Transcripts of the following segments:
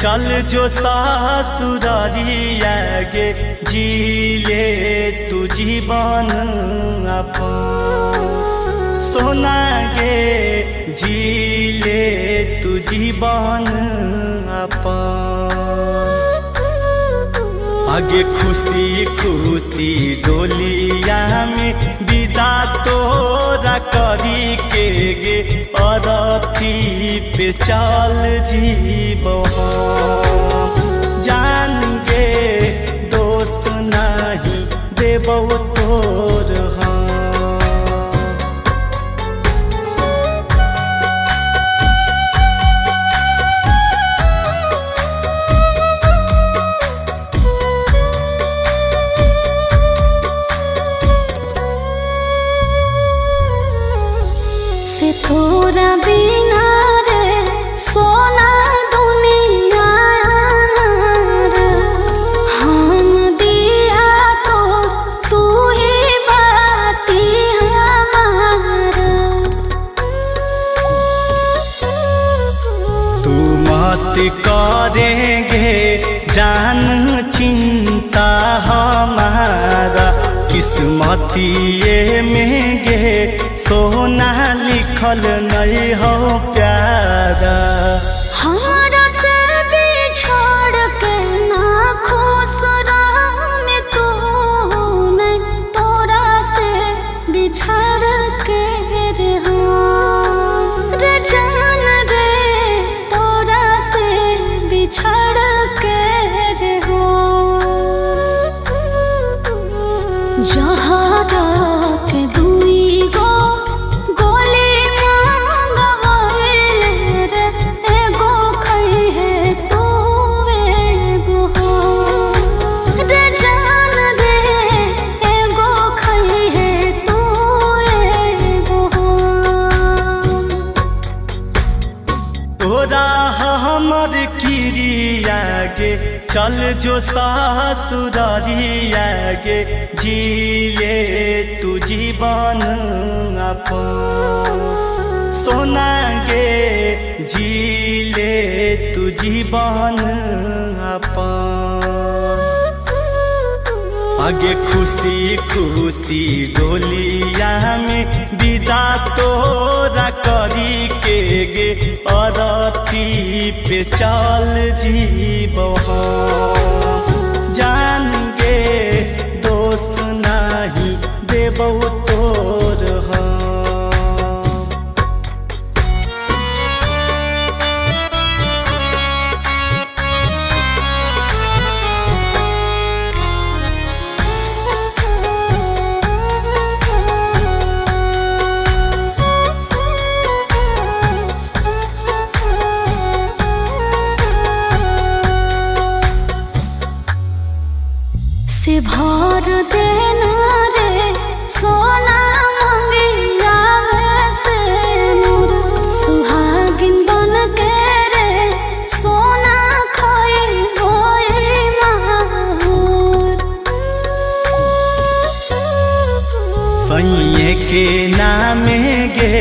चल जो सासुरारिया गे जीले तू जीवन अपन सोना गे जीले तू जीवन अपन आगे खुशी खुशी डोलिया में विदा तोरा करी के गे अरथी पे चल जीव जान गे दोस्त नहीं देबो तोर थोड़ा बिना रे सोना दुनिया हम दिया तो तू ही बाती हमारा तू मत करेंगे जान चिंता हमारा किस्मतिए में गे सोना लिखल नहीं हो प्यारा हमारा से बिछड़ के ना खुश में तू नहीं तोरा से बिछड़ के रे जान रे तोरा से बिछड़ के रे जहारा के दुई गो गोली मांगवाइले रे एगो खई है तू एगो रे जान रे एगो खई है तू एगो तोरा हमर किरिया गे चल जो सासुरारिया गे जीले तू जीवन अपन सोना गे जीले तू जीवन अपन आगे खुशी खुशी डोलिया में विदा तोरा करी के गे अरथी पे चल जीव जान गे दोस्त नहीं देबो तोर से भर देना रे सोना मंगिया से मोर सुहागिन बन के रे सोना खोई होई माहौर सैये के नामे गे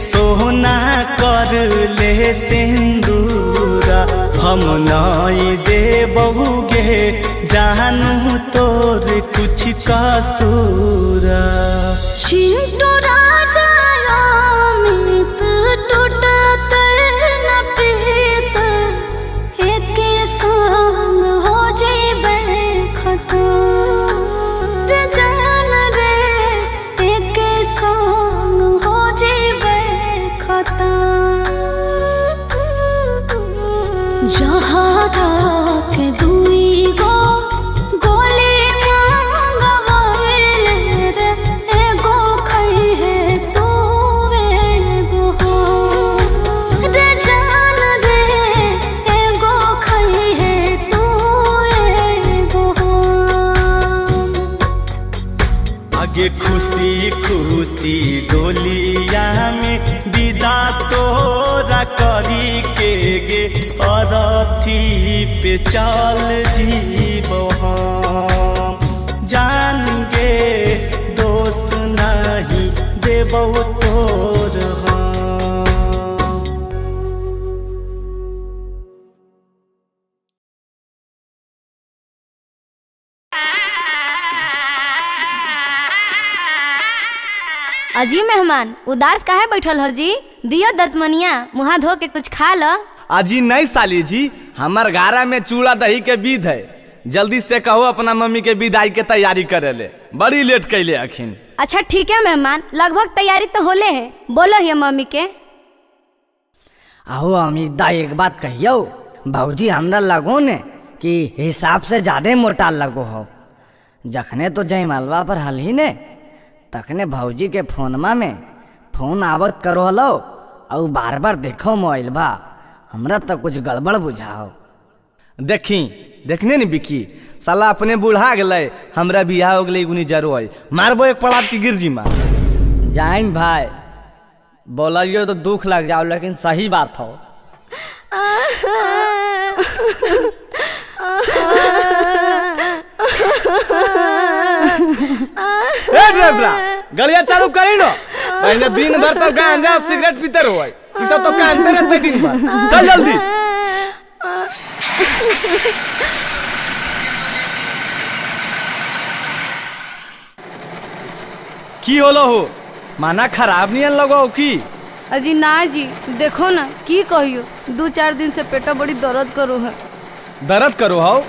सोना कर ले सिंदूरा हम नहीं देबहु गे जानू तोर कुछ कसूरा चिंटू राजा अमित टूटत न प्रीत एक संग हो जेबे खतम रे जान रे एक संग हो जेबे खतम जहारा के दुई गो गोली मांगवाइले रे एगो खई है तू एगो रे जान रे एगो खई है तू एगो आगे खुशी खुशी डोलिया में विदा तोरा करी के गे अरथी पे चल जीव जान गे दोस्त नहीं देबो तोर अजी मेहमान उदास काहे बैठल हो जी? दियो दतमनिया मुँह धो के कुछ खा लो। अजी नहीं साली जी, हमार गारा में चूड़ा दही के विध है, जल्दी से कहो अपना मम्मी के विदाई के तैयारी करे ले, बड़ी लेट कैले अखिन। अच्छा ठीक है मेहमान, लगभग तैयारी तो होले है, बोलो ये मम्मी के। अहो अमिता एक बात कहियो, भौजी हमरा लगो ने कि हिसाब से ज्यादा मोटा लगो हो। जखने तो जय मालवा पर हल ही ने तखने भौजी के फोनमा में फोन आवत करो हलो और बार बार देखो मोबाइल बा, हमरा तो कुछ गड़बड़ बुझाओ। देखने नहीं बिकी, साला अपने बुढ़ा गए, हमरा बियाह हो गई गुनी जरो है, मारबो एक पड़ात की गिरजी मार। जाइन भाई बोलियो तो दुख लग जाओ, लेकिन सही बात हो। गलिया चालू करी नो, पहले दिन भर तो गांजा सिगरेट पीते रहो, ये सब तो कांते रहते दिन भर। चल जल्दी। की होलो हो, माना खराब नहीं लगो की? अजी ना जी, देखो ना की कहियो, 2-4 दिन से पेटा बड़ी दर्द करो है। दर्द करो हो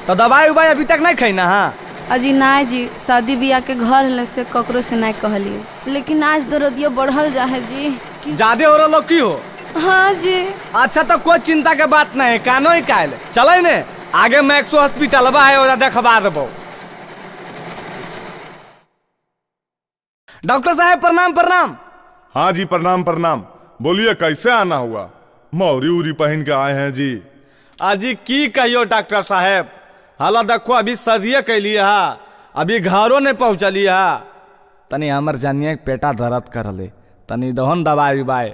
तो दवाई उबाई अभी तक नहीं खाई ना? हाँ अजी ना जी, शादी बियाह के घर से ककरो से नहीं कहलिए, लेकिन आज दर्दिया बढ़ल जा है जी। ज्यादा हो रहा की हो? हाँ जी। अच्छा तो कोई चिंता के बात नहीं, कानो ही कायल चले ने, आगे मैं 100 हॉस्पिटल है देखवा देबो। डॉक्टर साहब प्रणाम प्रणाम। हाँ जी प्रणाम प्रणाम, बोलिए कैसे आना हुआ? मौरी उरी पहन के आए हैं जी। अजी की कहियो डॉक्टर साहब, हाला देखो अभी सर्दिये कैलिए हा, अभी घरों ने पहुँचलिए हा, तनी हमर जानिए पेटा दर्द कर ले, तनी दहन दवाई उबाई।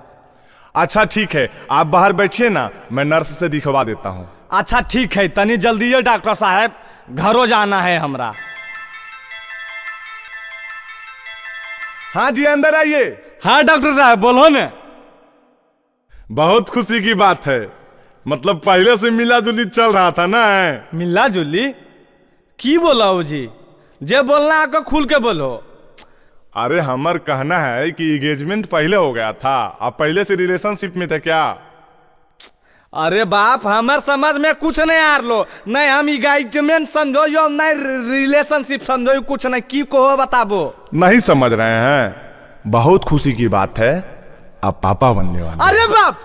अच्छा ठीक है, आप बाहर बैठिए ना, मैं नर्स से दिखवा देता हूँ। अच्छा ठीक है, तनी जल्दी डॉक्टर साहब, घरों जाना है हमरा। हाँ जी अंदर आइए। हाँ डॉक्टर साहब बोलो ने। बहुत खुशी की बात है, मतलब पहले से मिला जुली चल रहा था ना? मिला जुली की बोला हो जी, जे बोलना आको खुल के बोलो। अरे हमार कहना है कि एंगेजमेंट पहले हो गया था, आप पहले से रिलेशनशिप में थे क्या? अरे बाप, हमार समझ में कुछ नहीं आ लो, नहीं हम एंगेजमेंट समझो यो नहीं रिलेशनशिप समझो, कुछ नहीं, की को बताबो। नहीं समझ रहे हैं? बहुत खुशी की बात है, आप पापा बनने वाले। अरे बाप,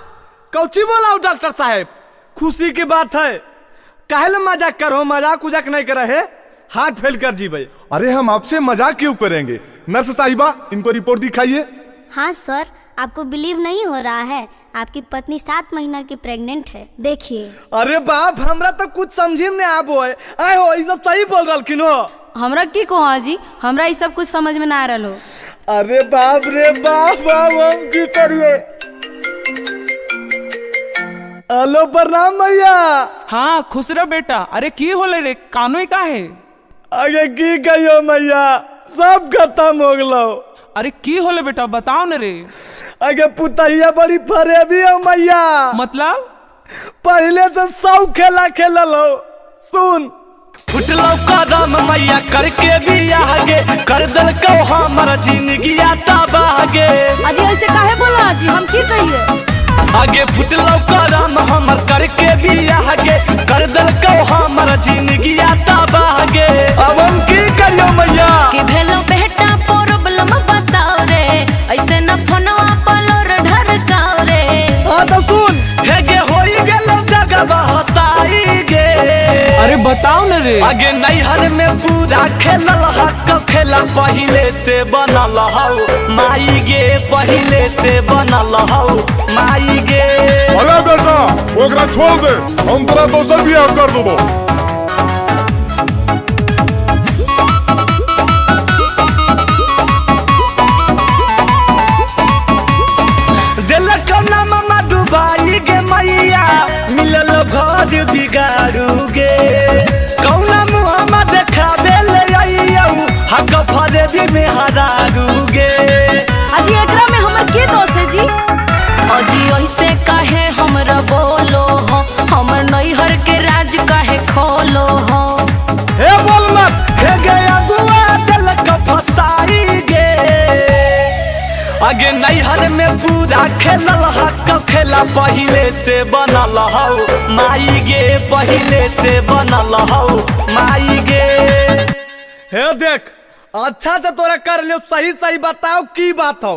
कौची बोला हो डॉक्टर साहब, खुशी की बात है, काहे मजाक करो, मजाक उजाक नहीं करे है, हाथ फेल कर जी भाई। अरे हम आपसे मजाक क्यों करेंगे? नर्स साहिबा इनको रिपोर्ट दिखाइए। हाँ सर, आपको बिलीव नहीं हो रहा है, आपकी पत्नी 7 महीना की प्रेग्नेंट है, देखिए। अरे बाप, हमरा तो कुछ समझी में आबो है, आए हो ये सब सही बोल रहलखिन हो। हमरा की कहो जी, हमरा ये सब कुछ समझ में ना आ रहा हो। अरे बाप रे बाप, हम की करिए। हेलो प्रणाम भैया। हाँ खुश रह बेटा। अरे की होले रे, कानो का है? आगे की कहियो मैया, सब खत्म हो गलो। अरे की होले बेटा, बताओ न रे। आगे पुतहिया बड़ी फरेबी हो मैया, मतलब? पहले से 100 खेला खेलल हो। सुन, फुटलो कदम मैया करके भी आगे, कर दल को हमारा जिंदगी आता बागे। अजी ऐसे काहे बोला जी, हम की कहिए? आगे फुटलो कदम हमर करके भी आगे, कर दल को हमारा जिंदगी आता बागे। अब हम की करियो मैया? कि भेलो बेटा प्रॉब्लम बताओ रे, ऐसे न फोनवा पलोर ढरकाओ रे। हाँ तो सुन, हेगे होई गेलो जगह बहसाई गे। अरे बताओ न रे। आगे नैहर में पूरा खेलल हक खेला, पहले से बनल हौ माई गे, पहले से बनल हौ माई गे। अरे बेटा ओकरा छोड़ दे, हम तोरा दोसर बियाह कर देबो। डुबाई गे मैया, मिलल घर बिगाड़ू गे, कौना मुहम्मा देखाबे ले आइयौ, हक फरे भी में हरारू गे। अजी एकरा में हमर के दोष है जी? अजी ऐसे काहे हमरा बोलो हो, हमर नैहर के राज काहे खोलो हो। हे बोल मत, हे गे अगुआ दिल का फसाई गे। आगे नैहर में पूरा खेलल हक खेला पहिले से बनल हौ माई गे, पहिले से बनल हौ माई गे। हे देख अच्छा से तोरा कर लियो, सही सही बताओ की बात हो।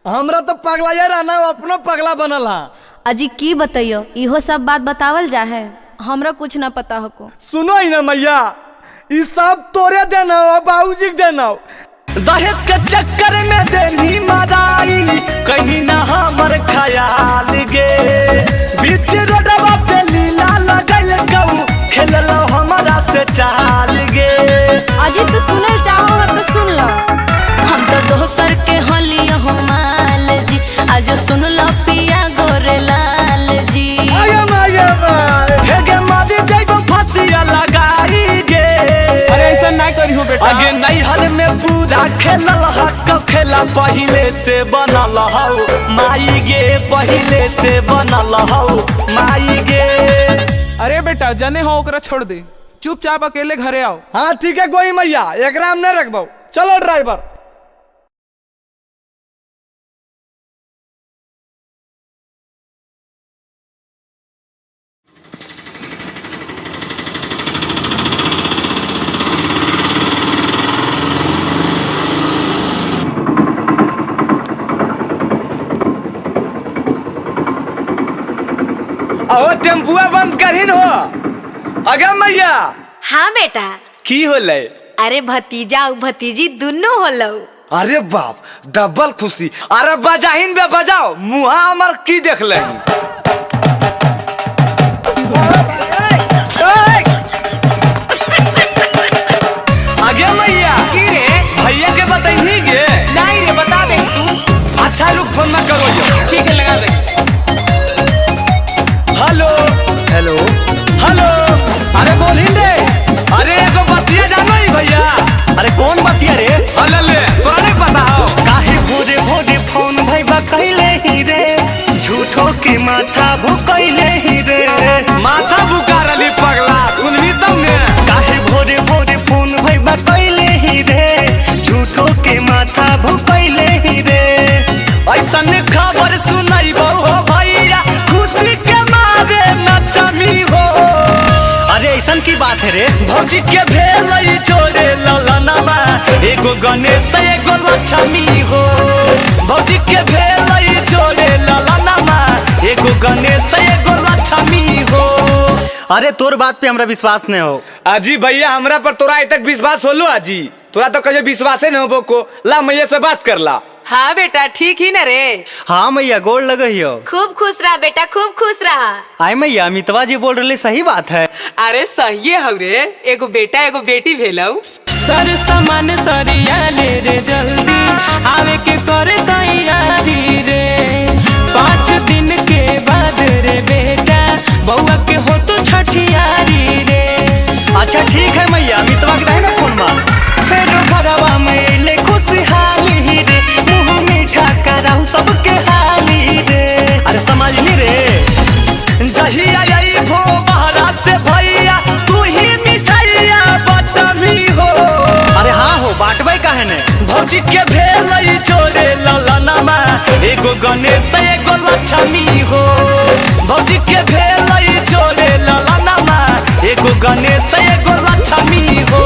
हमरा तो पगला ये रहना अपनो पगला बनल हा। अजी की बताइयो, इहो सब बात बतावल जा है, हमरा कुछ ना पता हो को। सुनो ही ना मैया, ई सब तोरे देना हो, बाबूजी के देना हो। दहेज के चक्कर में देनी मराई कहीं ना हमर ख्याल गे। बीच रोडवा पे लीला लगल गऊ खेलल हमरा से चाल गे। अजी तू सुनल चाहो तो सुन लो, हम तो दोसर के होली हो माल जी, आज सुन लो पिया गोरे लाल जी। आगे हे गे मारी जाइबो फसिया लगाई गे। अरे ऐसा ना करी हो बेटा। आगे नैहर में पूरा खेलल हक खेला पहिले से बनल हौ माई गे, पहिले से बनल हौ माई गे। अरे बेटा जने हो ओकरा छोड़ दे, चुपचाप अकेले घरे आओ। हाँ ठीक है कोई मैया, एकरा हम नहीं रखबो। चलो ड्राइवर। ओ टेम्पुआ बंद करिन हो। अगे मैया। हाँ बेटा। की होले? अरे भतीजा और भतीजी दोनों होलो। अरे बाप डबल खुशी। अरे बजाहिन बे बजाओ, मुहा हमर की देख ले। आगे मैया की रे भैया के बताइनी गे? नहीं रे बता दे तू। अच्छा रुक फोन ना करो यो। ठीक है लगा दे। Hello hello hello. अरे बोलिन रे। अरे एगो बतिया जानो ही भैया। अरे कौन बतिया रे? अले ले तोरा नहीं पता हो? काहे भोरे भोरे फोन भइबा कइले ही रे, झूठो के माथा भुकइले ही रे। माथा बुकारली पगला, सुनबी तब ने। काहे भोरे भोरे फोन भइबा कइले ही रे, झूठो के माथा भुकइले ही रे। ऐसन खबर सुनैबो हो भैया, खुशी के मारे नचमी हो। अरे ऐसन की बात है रे? भौजी के भेलई छोड़े ललनमा, एगो गणेश एगो लक्ष्मी हो। भौजी के भेलई छोड़े ललनमा, एगो गणेश एगो लक्ष्मी हो। अरे तोर बात पे हमरा विश्वास नहीं हो। आजी भैया हमरा पर तोरा तक विश्वास होलो आजी? तोरा तो कहे विश्वास नहीं हो को। ला मैया से बात कर ला। हाँ बेटा ठीक ही न रे। हाँ मैया गोड़ लगे हो। खूब खुश रहा बेटा, खूब खुश रहा। आय मैया अमितवा जी बोल रहे सही बात है। अरे सही है रे, एगो बेटा एगो बेटी भेलौ। सर सामान सरिया ले रे जल्दी, आवे के करे तैयारी रे। 5 दिन के बाद रे बेटा, बउआ के हो तो छठियारी रे। अच्छा ठीक है मैया, अमितवा के ना फोन मार। फिर घरवा में ले खुशहाली रे, मुँह मीठा कराहू सबके हाली रे। अरे समझली रे? जहिया आई भो बहरा से भैया, तू ही मिठाइया बटमी हो। अरे हाँ हो, बांटबे काहे ने? भौजी के भेलई छोड़े ललनमा, एगो गणेश एगो लक्ष्मी हो। भौजी के भेलई छोड़े ललनमा, एगो गणेश एगो लक्ष्मी हो।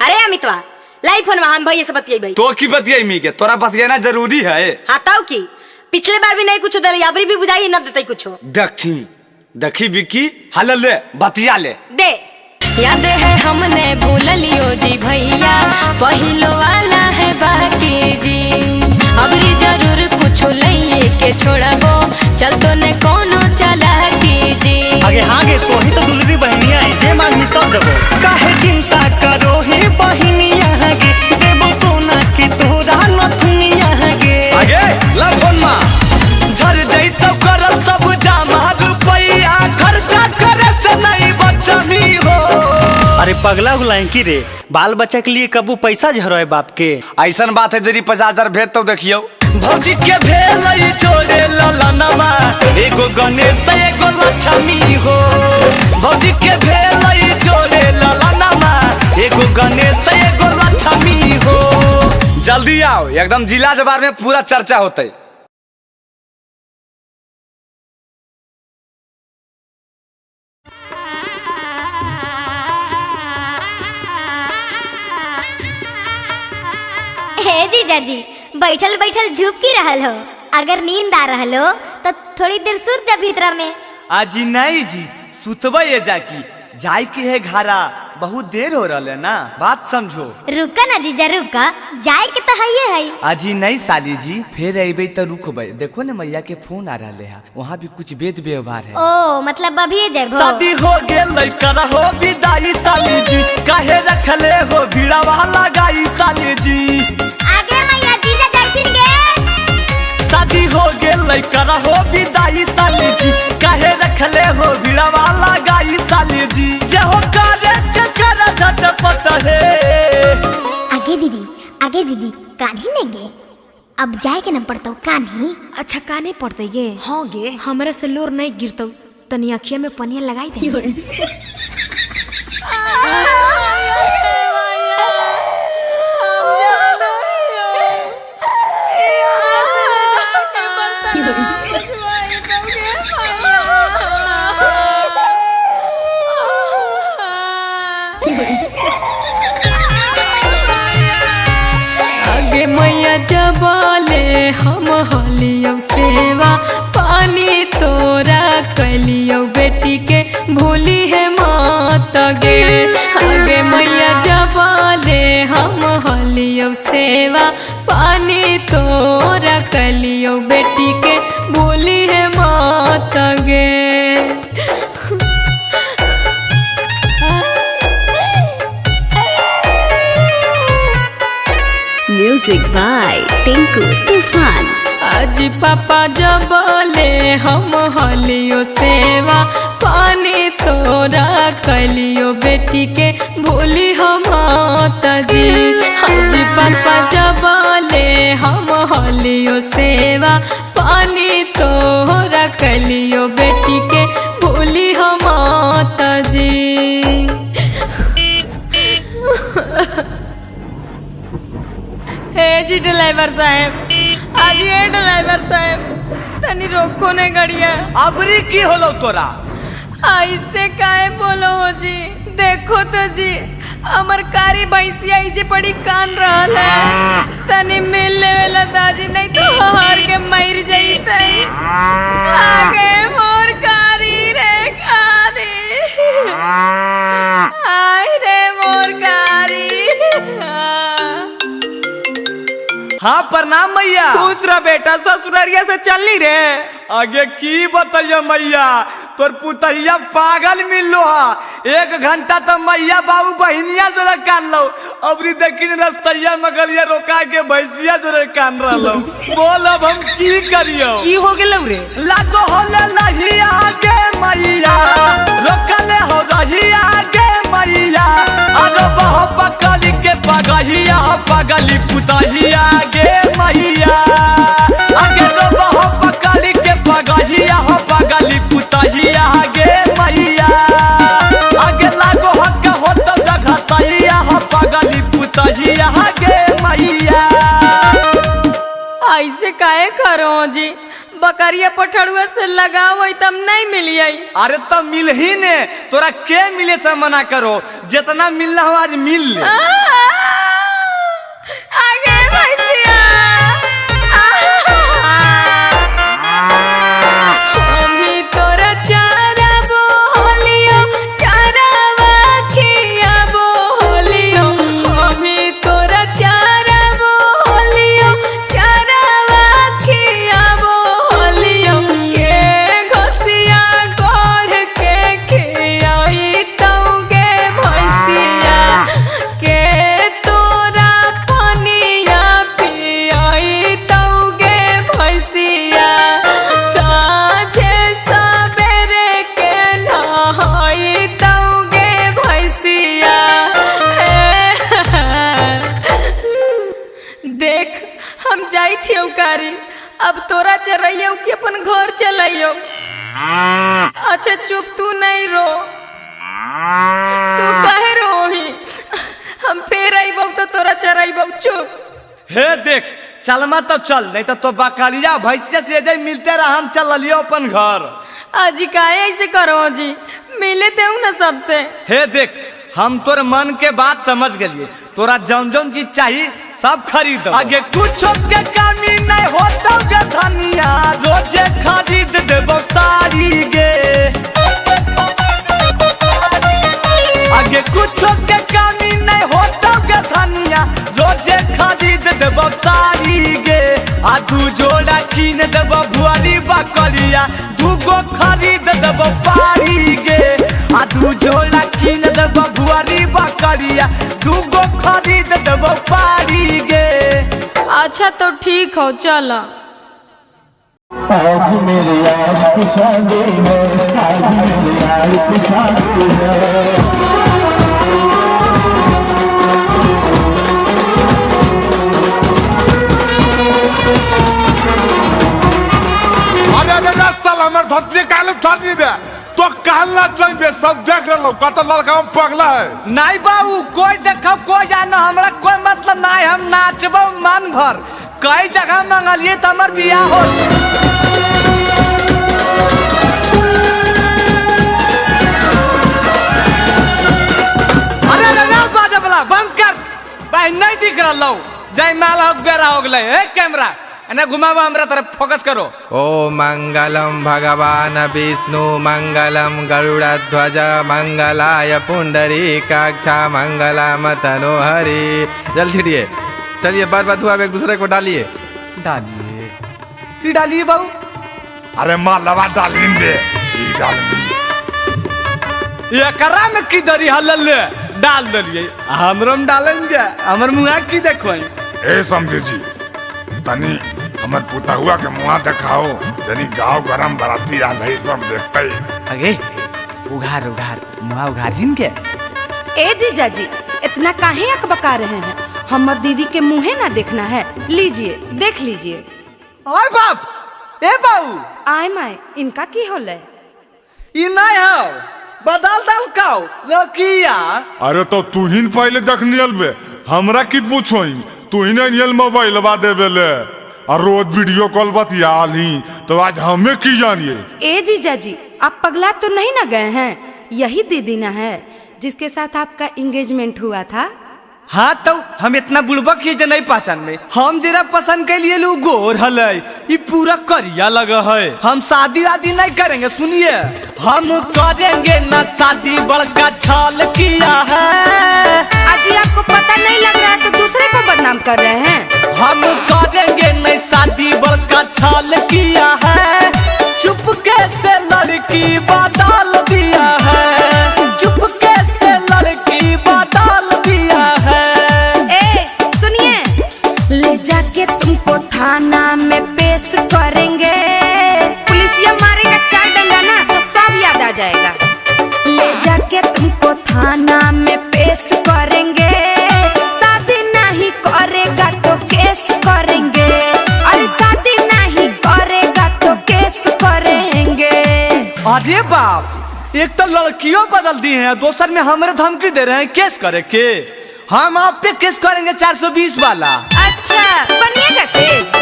अरे अमितवा लाई फोन हम भैया से बतियाई। तो की बतियाई मी के? तोरा बतियाना जरूरी है। हाँ ताऊ की पिछले बार भी नहीं कुछ दे, अबरी भी बुझाई न देते कुछ। देखी बिकी हल ले बतिया ले दे। याद है हमने भूल लियो जी भैया, पहिलो वाला है बाकी जी। अबरी जरूर कुछ लइए के छोड़बो, चल तो ने कोनो चला की जी। आगे हाँ गे, तो ही तो दुलरी बहनिया है, जे मांगी सब देबो। काहे चिंता करो हे बहनिया गे, देबो सोना की तोरा नथुनिया गे। आगे ला फोन मा झर जइतो करल सब जमा रुपैया, खर्चा करे से नहीं बचमी हो। अरे पगला गुलाई की रे, बाल बच्चा के लिए कबू पैसा झरोए बाप के। ऐसन बात है जरी 50,000 भेज तो देखियो। भौजी के भेलई छोड़े ललनमा, एगो गणेश एगो लक्ष्मी हो। भौजी के भेलई छोड़े ललनमा, एगो गणेश एगो लक्ष्मी हो। जल्दी आओ, एकदम जिला जबार में पूरा चर्चा होते। हे जीजा जी, बैठल बैठल झुप की रहल हो? अगर नींद आ रहल हो तो थोड़ी देर सुत जा भीतरा में। आजी नहीं जी, सुतबे ये जाकी जाय के है घारा, बहुत देर हो रहा है ना, बात समझो। रुका ना जीजा रुका, जाए के तो है। आजी नहीं साली जी, फिर अबे तो रुकबे। देखो ना मैया के फोन आ रहा है, वहाँ भी कुछ वेद व्यवहार है। ओ मतलब अभी जाबो? शादी हो गेल करा हो विदाई साली जी, काहे रखले हो भीड़ा वाला गाई साली जी। आगे मैया जीजा जाइथिन गे। शादी हो गेल करा हो विदाई साली जी, काहे रखले हो भीड़ा वाला गाई साली जी। जे हो करे के करा झटपट है। आगे दीदी कान्ही नहीं गे, अब जाए के न पड़ता कान्ही। अच्छा काने पड़ते गे? हाँ गे, हमरा से लोर नहीं गिरतो, तनी अखिया में पनिया लगाई दे। आगे मैया जबाले हम हलियो सेवा, पानी तोरा कलियो बेटी के भूली है मात गे। आगे मैया जबाले हम हलियो सेवा, पानी तोरा कलियो बेटी के भूली है मात गे। म्यूजिक बाय टिंकू तूफान। आज पापा जबले हम हलियो सेवा, पानी तोरा कलियो बेटी के भूली हम जी। आज पापा जबले हम हलियो सेवा, पानी तोरा कलियो बेटी के भूली हम जी। हे जी ड्राइवर साहब, आज ये ड्राइवर साहब तनी रोको ने गड़िया। अबरी की होलो तोरा? ऐसे काहे बोलो हो जी? देखो तो जी, हमर कारी भैंसिया इजे पड़ी कान रहल है, तनी मिल लेवेला दादी, नहीं तो हार के मर जइते। आगे मोर कारी रे कारी, आय रे मोर कारी। हाँ प्रणाम मैया। खुश रह बेटा, ससुररिया से चलनी रे। आगे की बताइए मैया, तोर पुतहिया पागल मिलो हा। 1 घंटा तो मैया बाबू बहनिया जरा कान लो, अबरी देखिन रस्तैया मगलिया रोका के भैंसिया जरा कान रहो। बोल अब हम की करियो? की हो गेलौ रे? लागो होले लही आगे मैया, रोकले हो रही आगे मैया। अरे बहु पकड़ी के पगहिया, पगली पुतहिया गे मैया। आगे रो बहु पकड़ी के पगहिया, पगली पुतहिया गे मैया। आगे लागो हक हो तो जगह सहिया, पगली पुतहिया गे मैया। ऐसे काहे करो जी? बकरिया पठड़ुआ से लगाओ तब नहीं मिलिए। अरे तब मिल ही ने, तोरा के मिले से मना करो, जितना मिलना हो आज मिल ले। आगे भैंसिया, अभी तोरा चारा बोलियो, चारावा खिया बोलियो। अभी तोरा चारा बोलियो, चारावा खिया बोलियो। के घसिया गोढ़ के खियाई तौगे भैंसिया, के तोरा पनिया पियाई तौगे भैंसिया। साँझे सबेरे के नहाई तौगे भैंसिया। देख हम जाई थे उकारी, अब तोरा चरइयो कि अपन घर चलाइयो। अच्छा चुप, तू नहीं रो, तू काहे रोही? हम फिर अइबौ तो तोरा चरइबौ, चुप। हे देख चलमा तो चल, नहीं तो बकरिया भैंसिया से जाई मिलते रह, हम चल लियो अपन घर। अजी काहे ऐसे करो जी, मिले देऊ ना सबसे। हे देख हम तोर मन के बात समझ गए, तोरा जौन जौन चीज चाहिए सब खरीद आगे कुछ के कमी नहीं होता गे धनिया, रोजे खरीद देबो सारी गे। आगे कुछ के कमी नहीं होता गे धनिया, रोजे खरीद देबो सारी गे। आ दू जोड़ा कीन देबो भुआरी बकरिया, दूगो खरीद देबो पारी गे। आ दू जोड़ा कीन देबो भुआरी बकरिया, दूगो खरीद देबो पारी गे। अच्छा तो ठीक हो चला। आज मेरे यार की शादी है, आज मेरे यार की शादी है। हमारे धरती काले छाती दे तो कहला चाहिए, सब देख रहे लोग कतल लड़का पगला है। नहीं बाबू कोई देखो कोई जानो, हमरा कोई मतलब नहीं, हम नाचबो मन भर। कई जगह मंगलिए तो हमार बियाह हो। अरे ना बाजे वाला बंद कर भाई, नहीं दिख रहा लो। जय माला हो बेरा हो गए। ए कैमरा एने घुमावा, हमरा तरफ फोकस करो। ओ मंगलम भगवान विष्णु मंगलम गरुड़ध्वज मंगलाय पुंडरीकाक्षा मंगलम तनोहरि। जल छिड़िए, चलिए बार बार धुआ एक दूसरे को डालिए। डालिए की डालिए बाबू? अरे मालवा डालेंगे ये करा में की दरी हलल डाल दलिए, हमरम डालेंगे। हमर मुंह की देखो ए समझे जी, तनी हमर पुता हुआ के मुँह दिखाओ, जनी गाँव गरम बराती आ नहीं सब देखते। अगे उघार उघार मुँह उघार जिन के। ए जीजा जी इतना काहे अकबका रहे हैं, हमर दीदी के मुँहे ना देखना है। लीजिए देख लीजिए। ओए बाप, ए बाऊ आय माय इनका की होले? ई नहीं हो बदल दल काओ लकिया। अरे तो तू ही पहले देख नियल बे, हमरा की पूछो, तू ही नियल मोबाइल बा देवे ले और रोज वीडियो कॉल बतियाल ही, तो आज हमें की जानिए। ए जीजा जी आप पगला तो नहीं ना गए हैं? यही दीदी ना है जिसके साथ आपका एंगेजमेंट हुआ था? हाँ तो हम इतना बुड़बक ही जे नहीं पहचान में, हम जरा पसंद के लिए लोग गोर हलै, ये पूरा करिया लगा है। हम शादी वादी नहीं करेंगे, सुनिए हम करेंगे ना शादी, बड़का छल किया है। अजी आपको पता नहीं लग रहा है तो दूसरे को बदनाम कर रहे हैं। हम करेंगे नहीं शादी, बड़का छल किया है। चुपके से लड़की बदल दिया है, चुपके से लड़की बदल दिया है। ए सुनिए, ले जाके तुमको थाना में पेश करेंगे, पुलिसिया मारेगा 4 डंडा ना तो सब याद आ जाएगा। ले जाके तुमको थाना में पेश करेंगे, शादी नहीं करेगा तो केस करेंगे, और शादी नहीं करेगा तो केस करेंगे। अरे बाप, एक तो लड़कियों बदल दी हैं, दूसर में हमारे धमकी दे रहे हैं केस करे के। हम आप पे केस करेंगे 420 वाला। अच्छा बनिएगा तेज।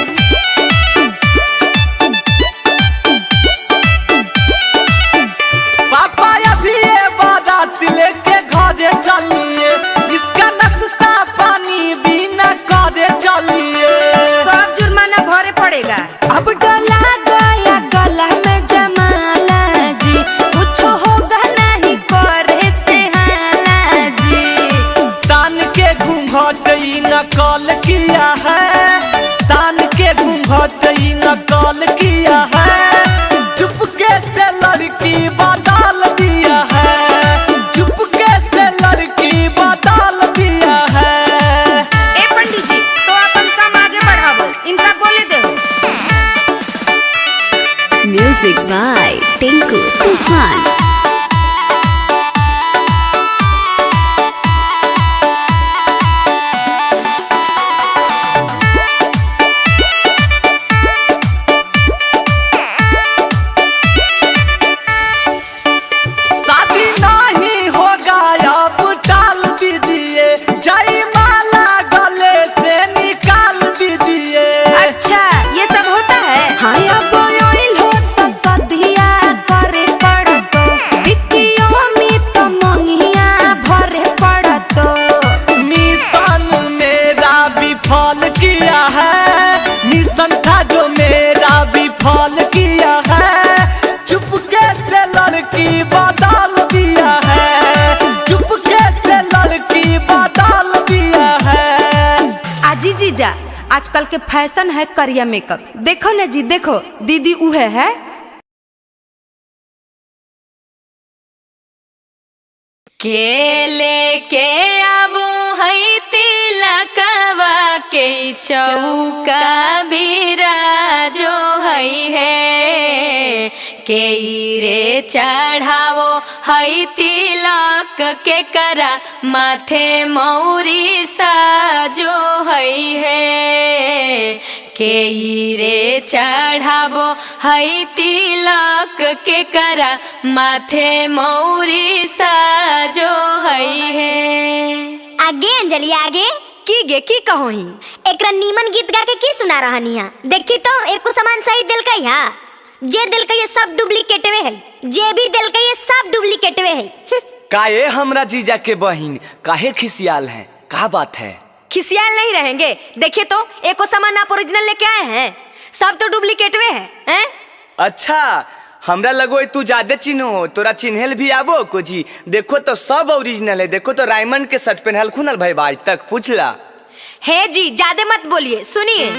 पापा अभी ये बारात लेके घरे चलिए, इसका नाश्ता पानी भी न करे चलिए। सब जुर्माना भरे पड़ेगा। अब डला गया गला में जमाला जी, कुछ होगा नहीं करे से हाला जी। तान के घूंघट ई नकल किया है, तान के घूंघट ई नकल किया है। चुपके से लड़की बदल दिया है, चुपके से लड़की बदल दिया है। ए पंडित जी तो अपन काम आगे बढ़ाओ, इनका बोले दो। म्यूजिक बाय टिंकू तूफान। जीजा, आजकल के फैशन है करिया मेकअप। देखो ना जी, देखो दीदी उहे है। केले के आबो है तिलकवा के चौका बिराजो है के रे चढ़ावो है तिलक के करा माथे मौरी साजो है के रे चढ़ावो है तिलक के करा माथे मौरी साजो है। आगे अंजलि आगे की गे की कहो ही एकरा नीमन गीत गा के की सुना रहनी है। देखी तो एको सामान सही दिल का है, जे दिल का ये सब डुप्लीकेटवे है, जे भी दिल का ये सब डुप्लीकेटवे है। काहे हमरा जीजा के बहिन काहे खिसियाल हैं, का बात है? खिसियाल नहीं रहेंगे। देखिए तो एको सामान आप ओरिजिनल लेके आए हैं, सब तो डुप्लीकेटवे हैं। अच्छा हमरा लगो तू ज्यादा चिन्हो, तोरा चिन्हल भी आबो को जी। देखो तो सब ओरिजिनल है, देखो तो रायमंड के शर्ट पहनल खुनल भाई आज तक पूछला है जी। ज्यादा मत बोलिए, सुनिए।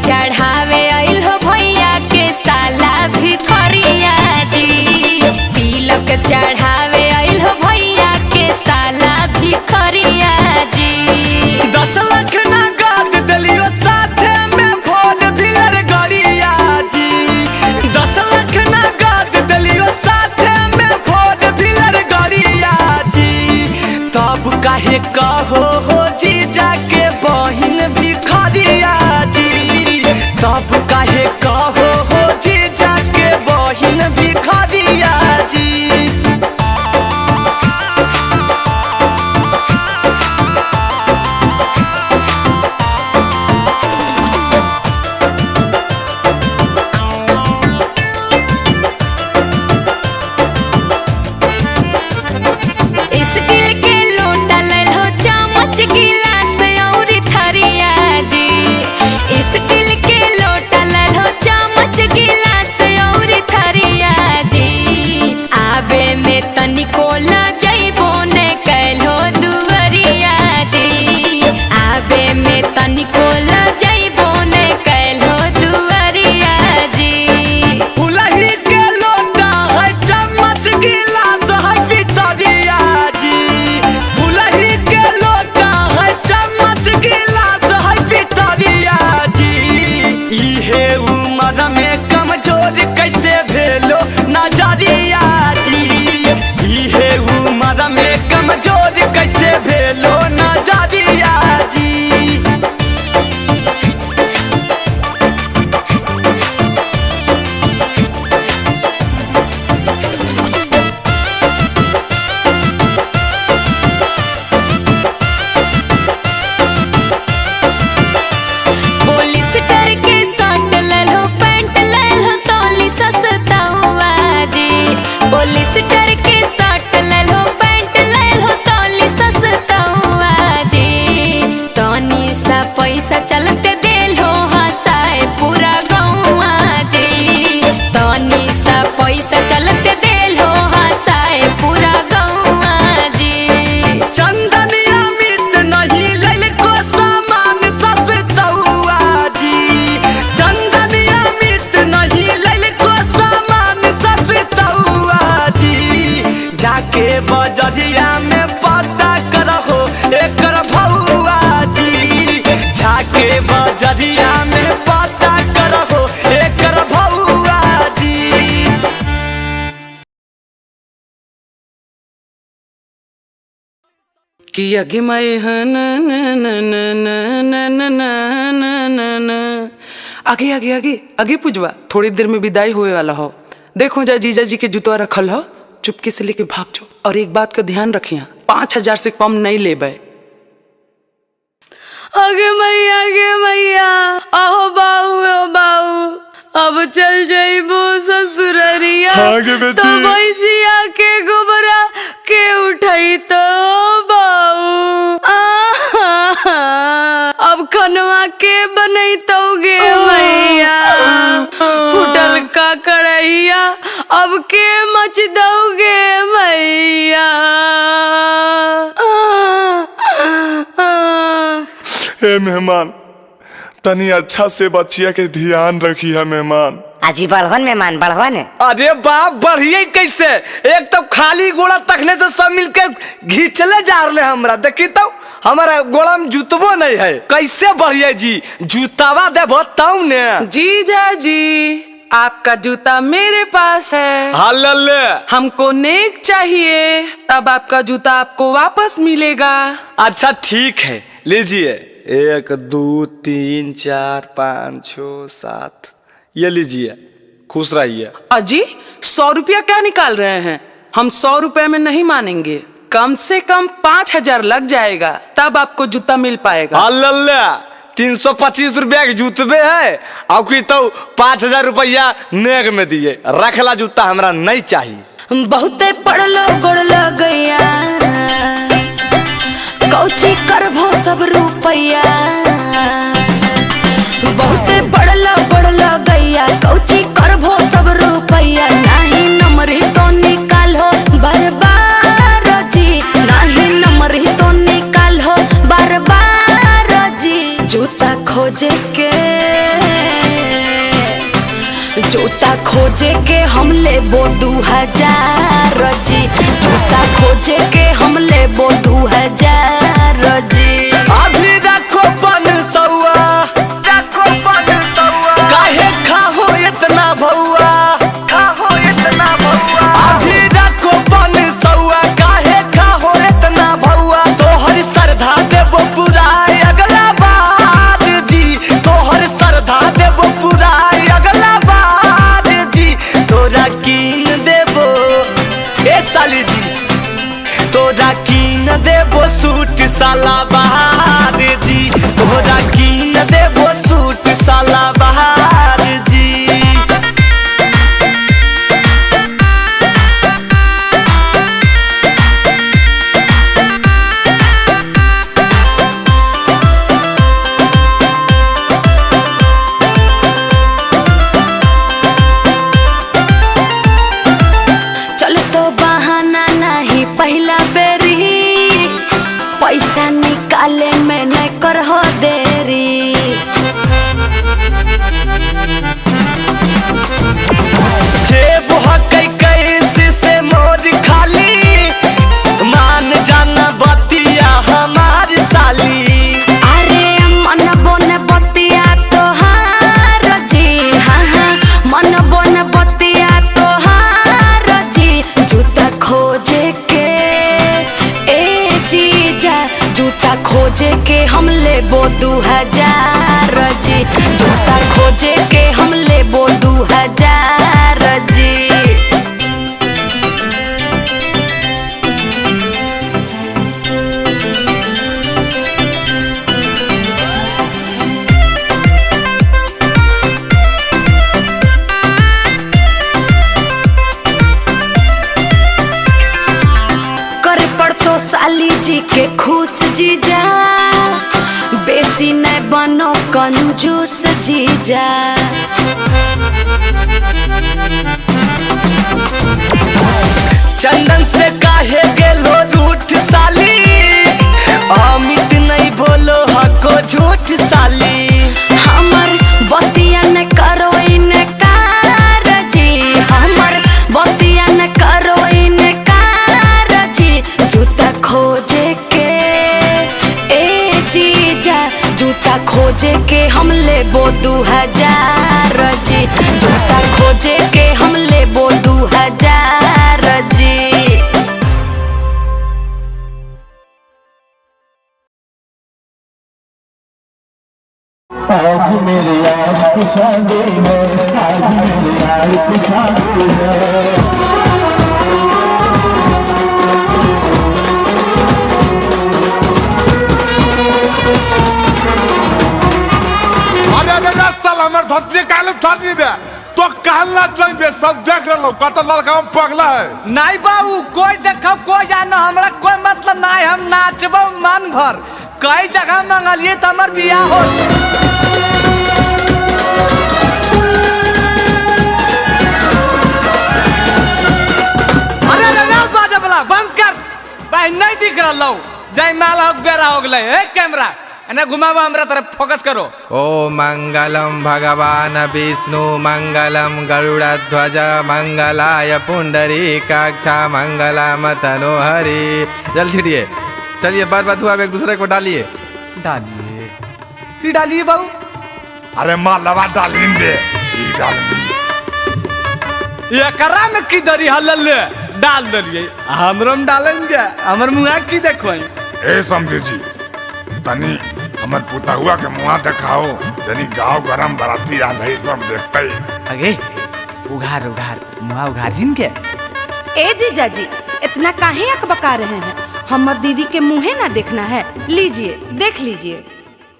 चढ़ावे आइल हो भैया के साला भिखरिया जी, तिलक चढ़ावे आइल हो भैया के साला भिखरिया जी। 10 लाख ना गाद दलियो साथे में भोल भिलर गड़िया जी। 10 लाख ना गाद दलियो साथे में भोल भिलर गड़िया जी। तब काहे कहो हो जीजा के बहिन भिखरिया जी, तब काहे कहो हो जीजा के बहिन भिखरिया जी। स्टील के लोटा ले लो, चम्मच गिलास और थरिया जी। स्टील के लोटा ले लो, चम्मच गिलास और थरिया जी। आबे में तनिको ला जइबो ने कैलो दुवरिया जी। आबे में तनिको ला जइबो ने कैलो दुवरिया जी। फुलही के लोटा है, चम्मच गिलास है पितरिया जी। फुलही के लोटा है, चम्मच गिलास है पितरिया जी। इहे उम्र में कमजोर कैसे भेलो नजरिया जी। इहे उम्र में कमजोर कैसे भेलो नजरिया जी। पॉलिस्टर के शर्ट ले लो, पैंट ले लो, तौली सस्ता हुआ जी। पॉलिस्टर के शर्ट ले लो, पैंट ले लो, तौली सस्ता हुआ जी। तनी सा पैसा चलते दे लो, हंसाए पूरा गौवा जी। तनी सा पैसा चलते दे लो, हंसाए पूरा गौवा जी। चंदनिया मित नहीं लेल को सामान सस्ता हुआ जी। चंदनिया मित नहीं लेल को सामान सस्ता हुआ जी। जाके बजरिया में पता करहो एकर भौआ जी। जाके बजरिया में पता करहो एकर भौआ जी। कि आगे माए न न न न न न न न न न न। आगे आगे आगे आगे पूजवा, थोड़ी देर में विदाई होए वाला हो। देखो जा जीजा जी के जुतवा रखल हो, चुपके से लेके भाग जाओ। और एक बात का ध्यान रखिए, 5000 से कम नहीं लेबे। आगे मैया आहो बाऊ अब चल जाइबो ससुररिया आगे बेटी। तो भैंसिया के गोबरा के उठाई तो बाऊ अब खनवा के बनई तो गे मैया फुटल का कढ़ैया अब के मच दोगे मैया। हे मेहमान तनी अच्छा से बच्चिया के ध्यान रखी है मेहमान। आजी बढ़वन मेहमान बढ़वन। अरे बाप बढ़िए कैसे, एक तो खाली गोड़ा तकने से सब मिलके घींचले जा रहे हमरा। देखी तो हमारा गोड़ा में जूतबो नहीं है, कैसे बढ़िया जी जूतावा देबो तब ने। जीजा जी आपका जूता मेरे पास है। हल्ले हमको नेक चाहिए, तब आपका जूता आपको वापस मिलेगा। अच्छा ठीक है लीजिए, 1 2 3 4 5 6 7 ये लीजिए, खुश रहिए। अजी 100 रुपया क्या निकाल रहे हैं? हम 100 रुपए में नहीं मानेंगे, कम से कम 5000 लग जाएगा, तब आपको जूता मिल पाएगा। हल्ले 325 रुपया के जूतबे है, आपकी तो 5000 रुपया नेक में दिए। रखला जूता हमरा नहीं चाहिए। बहुते पड़लो गोड़लो गैया कौची करभो सब रुपैया। बहुते पड़लो गोड़लो गैया कौची करभो सब रुपैया। नहीं नमरी तो निकालो बार जी, नहीं नमरी तो निकालो बार जी। जूता खोजे के हम लेबो 2000 जी। जूता खोजे के हम लेबो 2000 जी। अभी रखो 500, काहे खाहो इतना भौआ, अभी रखो 500, काहे खाहो इतना भौआ। तोहर श्रद्धा देबो पूरा अगला बार जी, तोहर श्रद्धा देबो पूरा अगला बार जी। तोरा कीन देबो ए साली जी, तोरा कीन देबो सूट सलवार जी, तोरा कीन देबो सूट सलवार जी। चले तो बहाना नहीं पहला बेरी, पैसा निकाले में नहीं करहो देरी। जेब हकै कैसे से मोर खाली, मान जाना बतिया हमार साली। अरे मन बोन बतिया तोहार जी, हाँ मन बोन बतिया तोहार जी। जूता खोजे के ए जीजा, जूता खोजे के हम लेबो 2000 जी। जूता खोजे के हम लेबो 2000 जी। करे पड़तो साली जी के खुश जीजा, बेसी नहीं बनो कंजूस जीजा। चंदन से काहे गेलो रूठ साली, अमित नहीं बोलो हको झूठ साली। हमर बतिया न करो इनकार जी, हमर बतिया न करो इनकार जी। जूता खोजे के ए जीजा, जूता खोजे के हम लेबो 2000 जी। जूता खोजे के हम लेबो 2000 जी। आज मेरे यार की शादी है, आज मेरे यार की शादी है। अबे रास्ता हमर धोती काले थानी दे तो कहला जाइबे सब देख रहलो कत लड़का हम पगला है नहीं बाबू कोई देखो कोई जानो हमरा कोई मतलब नहीं हम नाचबो मन भर कई जगह मंगलिए त हमर बियाह हो अरे रे बाजे वाला बंद कर भाई नहीं दिख रहलो जय माल हो बेरा हो गले ए कैमरा एने घुमावा हमरा तरफ फोकस करो। ओ मंगलम भगवान विष्णु मंगलम गरुड़ध्वज मंगलाय पुंडरीकाक्षा मंगलम तनोहरि। जल छिड़िए चलिए बार बार धुआ एक दूसरे को डालिए की डालिए बाबू अरे मालवा डालिन दे ई डालिन ये करा में की दरी हलल डाल दलिए हमरम डालेंगे हमर मुंह की देखो ए समझे जी तनी हमर पुता हुआ के मुंह दिखाओ जनी गांव गरम बराती आ नहीं सब देखते अगे उघार उघार मुंह उघार जिन के ए जीजा जी इतना काहे अकबका रहे हैं हमर दीदी के मुंहे ना देखना है लीजिए देख लीजिए।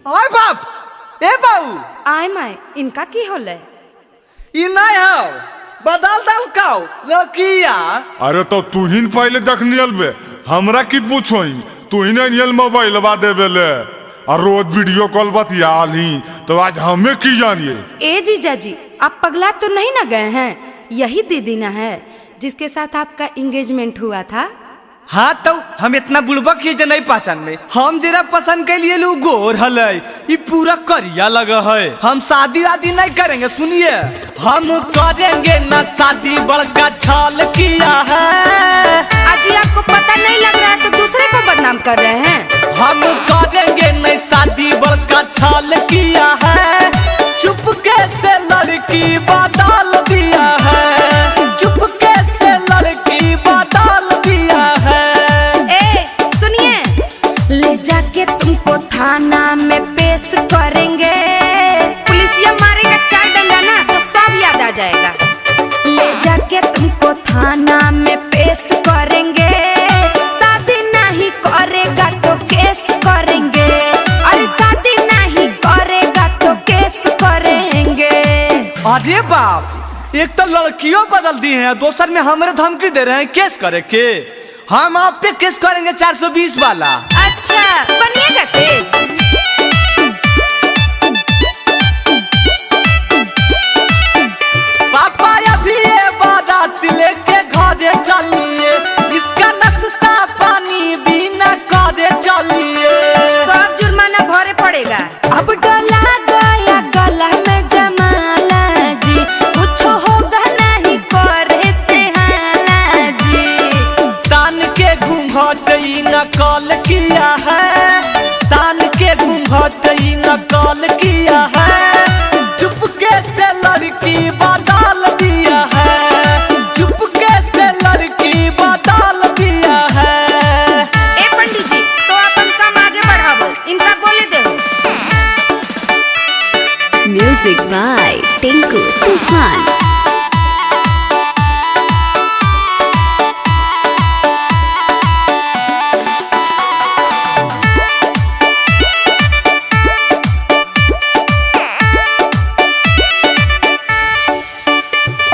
ओए बाप ए बाऊ आय माय इनका की होले ई नहीं हो बदल दल काओ लकिया अरे तो तू ही पहले देख नियलबे हमरा की पूछोई तू ही नियल मोबाइल बा देबेले और रोज वीडियो कॉल बतियाल ही तो आज हमें की जानिए। ए जीजा जी आप पगला तो नहीं ना गए हैं यही दीदी ना है जिसके साथ आपका एंगेजमेंट हुआ था। हाँ तो हम इतना बुड़बक ही जे नहीं पहचान में हम जरा पसंद के लिए लोग गोर हलै ये पूरा करिया लगा है हम शादी वादी नहीं करेंगे सुनिए हम करेंगे ना शादी बड़का छाल किया है। अजी आपको पता नहीं लग रहा है तो दूसरे को बदनाम कर रहे हैं। हम करेंगे नहीं शादी बड़का छाल किया है चुपके से लड़की बदल दिया है चुपके से लड़की बदल दिया है। ए सुनिए ले जाके तुमको थाना में पेश करेंगे पुलिसिया मारेगा 4 डंडा ना तो सब याद आ जाएगा। ले जाके तुमको थाना में पेश करेंगे शादी नहीं करेगा तो केस करेंगे अरे शादी नहीं करेगा तो केस करेंगे। अरे बाप एक तो लड़कियों बदल दी हैं दूसर में हमारे धमकी दे रहे हैं केस करे के हम आप पे केस करेंगे 420 वाला। अच्छा बनिएगा तेज। पापा अभी ये बारात लेके घरे चलिए इसका नाश्ता पानी भी न करे चलिए सब जुर्माना भरे पड़ेगा। अब डला गया गला में जमाला जी कुछ होगा नहीं करे से हाला जी। तान के घूंघट नकल किया है तान के घूंघट नकल किया है चुपके से लड़की बदल दिया है चुपके से लड़की बदल दिया है। ए पंडित जी तो अपन काम आगे बढ़ाओ इनका बोले दो। म्यूजिक बाय टिंकू तूफान।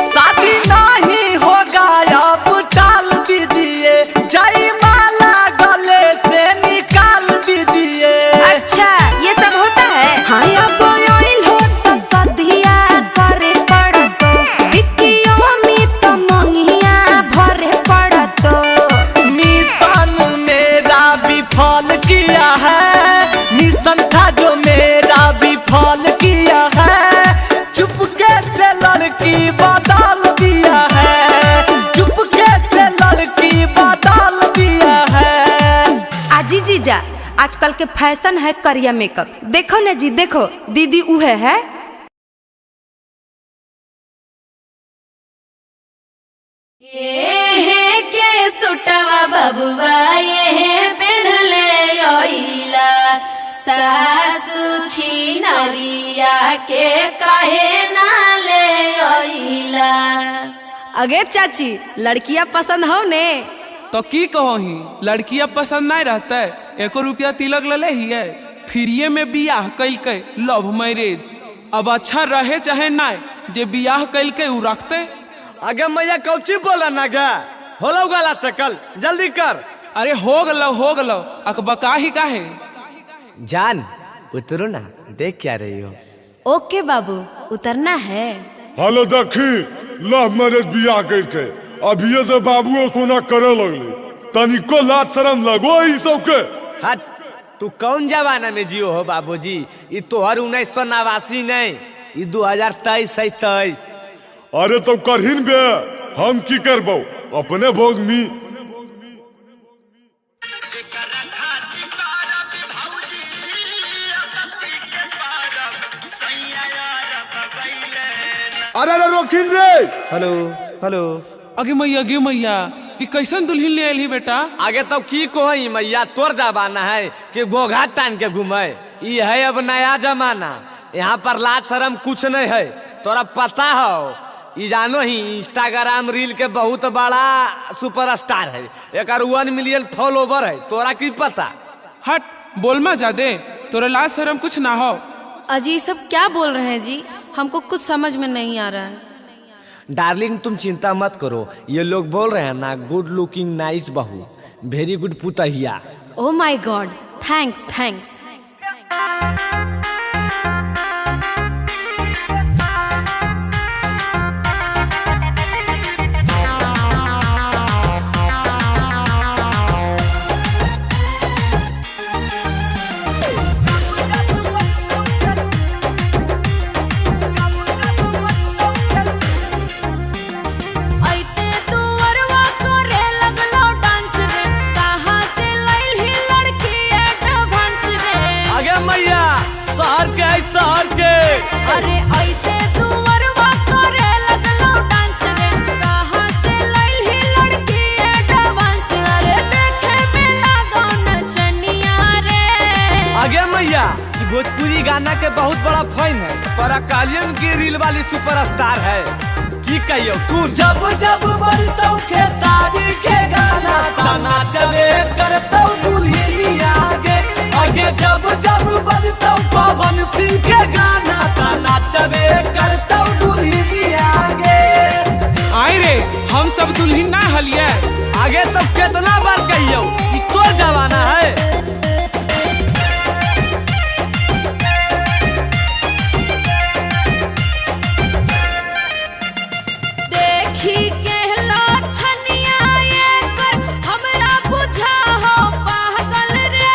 शादी नहीं होगा अब टाल दीजिए जयमाला गले से निकाल दीजिए। अच्छा ये सब होता है। हाँ अब हो तो सदिया करे पड़तो बिकियो में तो मंगिया भरे पड़तो। मिशन मेरा विफल किया है मिशन था जो मेरा विफल किया है चुपके से लड़की बदल दिया है चुपके से लड़की बदल दिया है। आजी जीजा आजकल के फैशन है करिया मेकअप देखो ना जी देखो दीदी उहे है। ये के सुटवा बबुआ ये पेढ़ले ओइला सासु छिनरिया के काहे ना ले ओइला। अगे चाची लड़कियां पसंद हो ने तो की कहो ही लड़कियां पसंद नहीं रहता है 1 रुपया तिलक ले ही है फ्रीये में बियाह कैल के लव मैरिज अब अच्छा रहे चाहे ना, जे बियाह कैल के उ रखते। आगे मैया कौची बोला ना गा होलो गला से कल जल्दी कर। अरे हो गलो अकबका ही काहे। जान उतरो ना, देख क्या रही हो। ओके बाबू, उतरना है। हेलो देखी लव मैरिज बियाह करके अभी से बाबू सोना करे लगले, तनिको लाज शरम लगो ई सब के। हट, तू कौन जमाना में जियो हो बाबूजी? ये तोहर 1989 नहीं, ये 2023 है 23। अरे तो करहिन बे, हम की करबो अपने भोग मी। अरे रोकिन रे। Hello hello. अगे मैया ये कैसन दुल्हन ले आइल ही बेटा? आगे तो की कोई मैया, तोर जमाना है कि गोघा टान के घूमे। ये है अब नया जमाना, यहाँ पर लाज शरम कुछ नहीं है। तोरा पता हो, ये जानो ही इंस्टाग्राम रील के बहुत बड़ा सुपरस्टार है, एक 1 मिलियन फॉलोवर है। तोरा की पता? हट, बोल मा जादे, तोरा लाज शरम कुछ ना हो। अजी सब क्या बोल रहे हैं जी, हमको कुछ समझ में नहीं आ रहा है। डार्लिंग तुम चिंता मत करो, ये लोग बोल रहे हैं ना गुड लुकिंग नाइस बहू, वेरी गुड पुतहिया। Oh my God, thanks. शहर के अरे ऐसे तू वरवा करे लगलो डांस रे, कहां से लाइल ही लड़की एडवांस। अरे देखे में लागो नचनिया रे। आगे मैया, ये भोजपुरी गाना के बहुत बड़ा फैन है, पराकालियन की रील वाली सुपरस्टार है। की कहियो सुन, जब जब बजतौ के शादी के गाना, तना चले करतौ दुल्हनी आगे आगे। जब जब बजतौ पवन सिंह के गाना, तना चले करतौ दुल्हनी आगे। आई रे, हम सब दुल्हन ना हलिया। आगे तो कितना बार कहियो, ये तो जमाना है। देखी के लाछनिया ये कर हमरा बुझा हो पागल रे।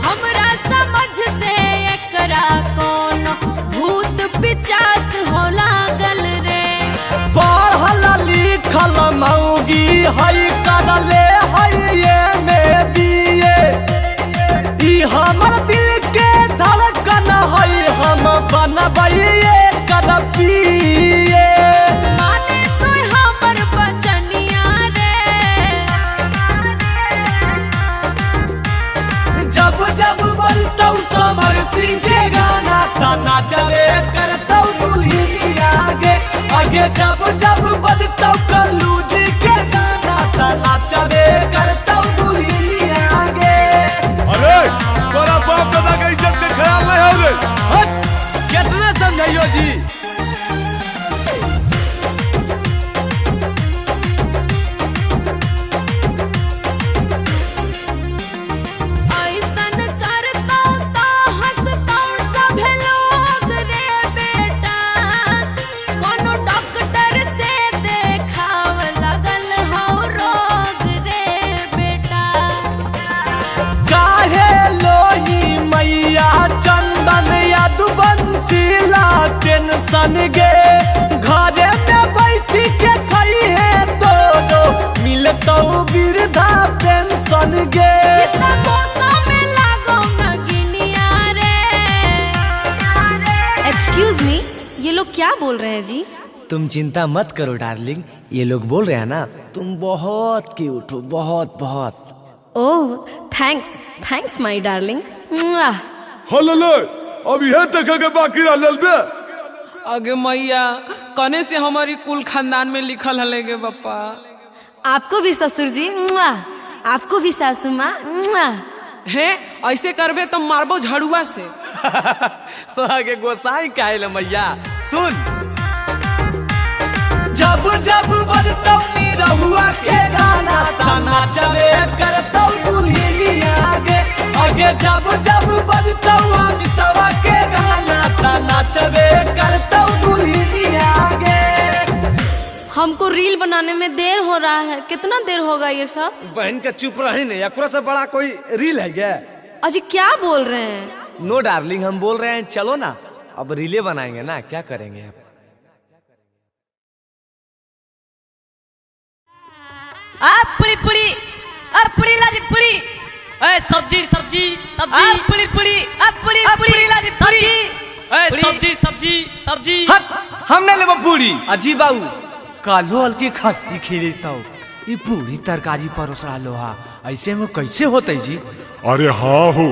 हमरा समझ से एकरा कौन भूत पिचास हो लागल रे। पढ़ल लिखल मौगी हई करले हई ये में बीए, ई हमर दिल के धड़कन हई, हम बनबई ये कदपिए। माने तो हमर बचनिया रे। जब जब बजतौ समर सिंह के गाना, तना चले करतौ दुल्हनी आगे आगे। जब जब बजतौ कल्लू जी के गाना, तना चले करतौ दुल्हनी आगे। अरे तोरा बाप दादा के इज्जत के ख्याल नहीं हो रे। हट, कितना समझाइयो जी। ऐसन करतौ तो हंसतौ सभे लोग रे बेटा। कोनो डॉक्टर से देखाव लगल हो रोग रे बेटा। काहे लोही मैया चंदन यादवंशीला टेंशन गे, घरे में बैठ के खई है तो मिलतौ वृद्धा पेंशन गे। इतना कोसा में लागो नगिनिया रे। एक्सक्यूज मी, ये लोग क्या बोल रहे हैं जी? तुम चिंता मत करो डार्लिंग, ये लोग बोल रहे हैं ना तुम बहुत क्यूट हो, बहुत बहुत। ओह थैंक्स माय डार्लिंग। हल ले, अब यह देखे के बाकी रहल बे। अगे मैया, कने से हमारी कुल खानदान में लिखल हले गे बप्पा। आपको भी ससुर जी, आपको भी सासू माँ। है ऐसे करबे तो मारबो झड़ुआ से। आगे गोसाई काहे मैया सुन। जब जब बजतौनी रहुआ के गाना ताना चले करतौ दुल्हनी आगे आगे जब जब बजतौ अमितवा के गाना ताना चले करतौ दुल्हनी आगे। हमको रील बनाने में देर हो रहा है, कितना देर होगा ये सब? बहन के चुप रही नहीं, एकरा से बड़ा कोई रील है क्या? अजी क्या बोल रहे हैं? नो डार्लिंग हम बोल रहे हैं चलो ना अब रीले बनाएंगे ना, क्या करेंगे अब। पुड़ी पुड़ी पुड़ी लाजी पुड़ी सब्जी सब्जी सब्जी पुड़ी पुड़ी पुड़ी पुड़ी लाजी सब्जी सब्जी सब्जी सब्जी। हमने लेबो पूरी अजी बाबू कालो हल्की खस्सी खिलेता हूँ ये पूरी तरकारी परोसरा लोहा ऐसे में कैसे होते जी? अरे हाँ हो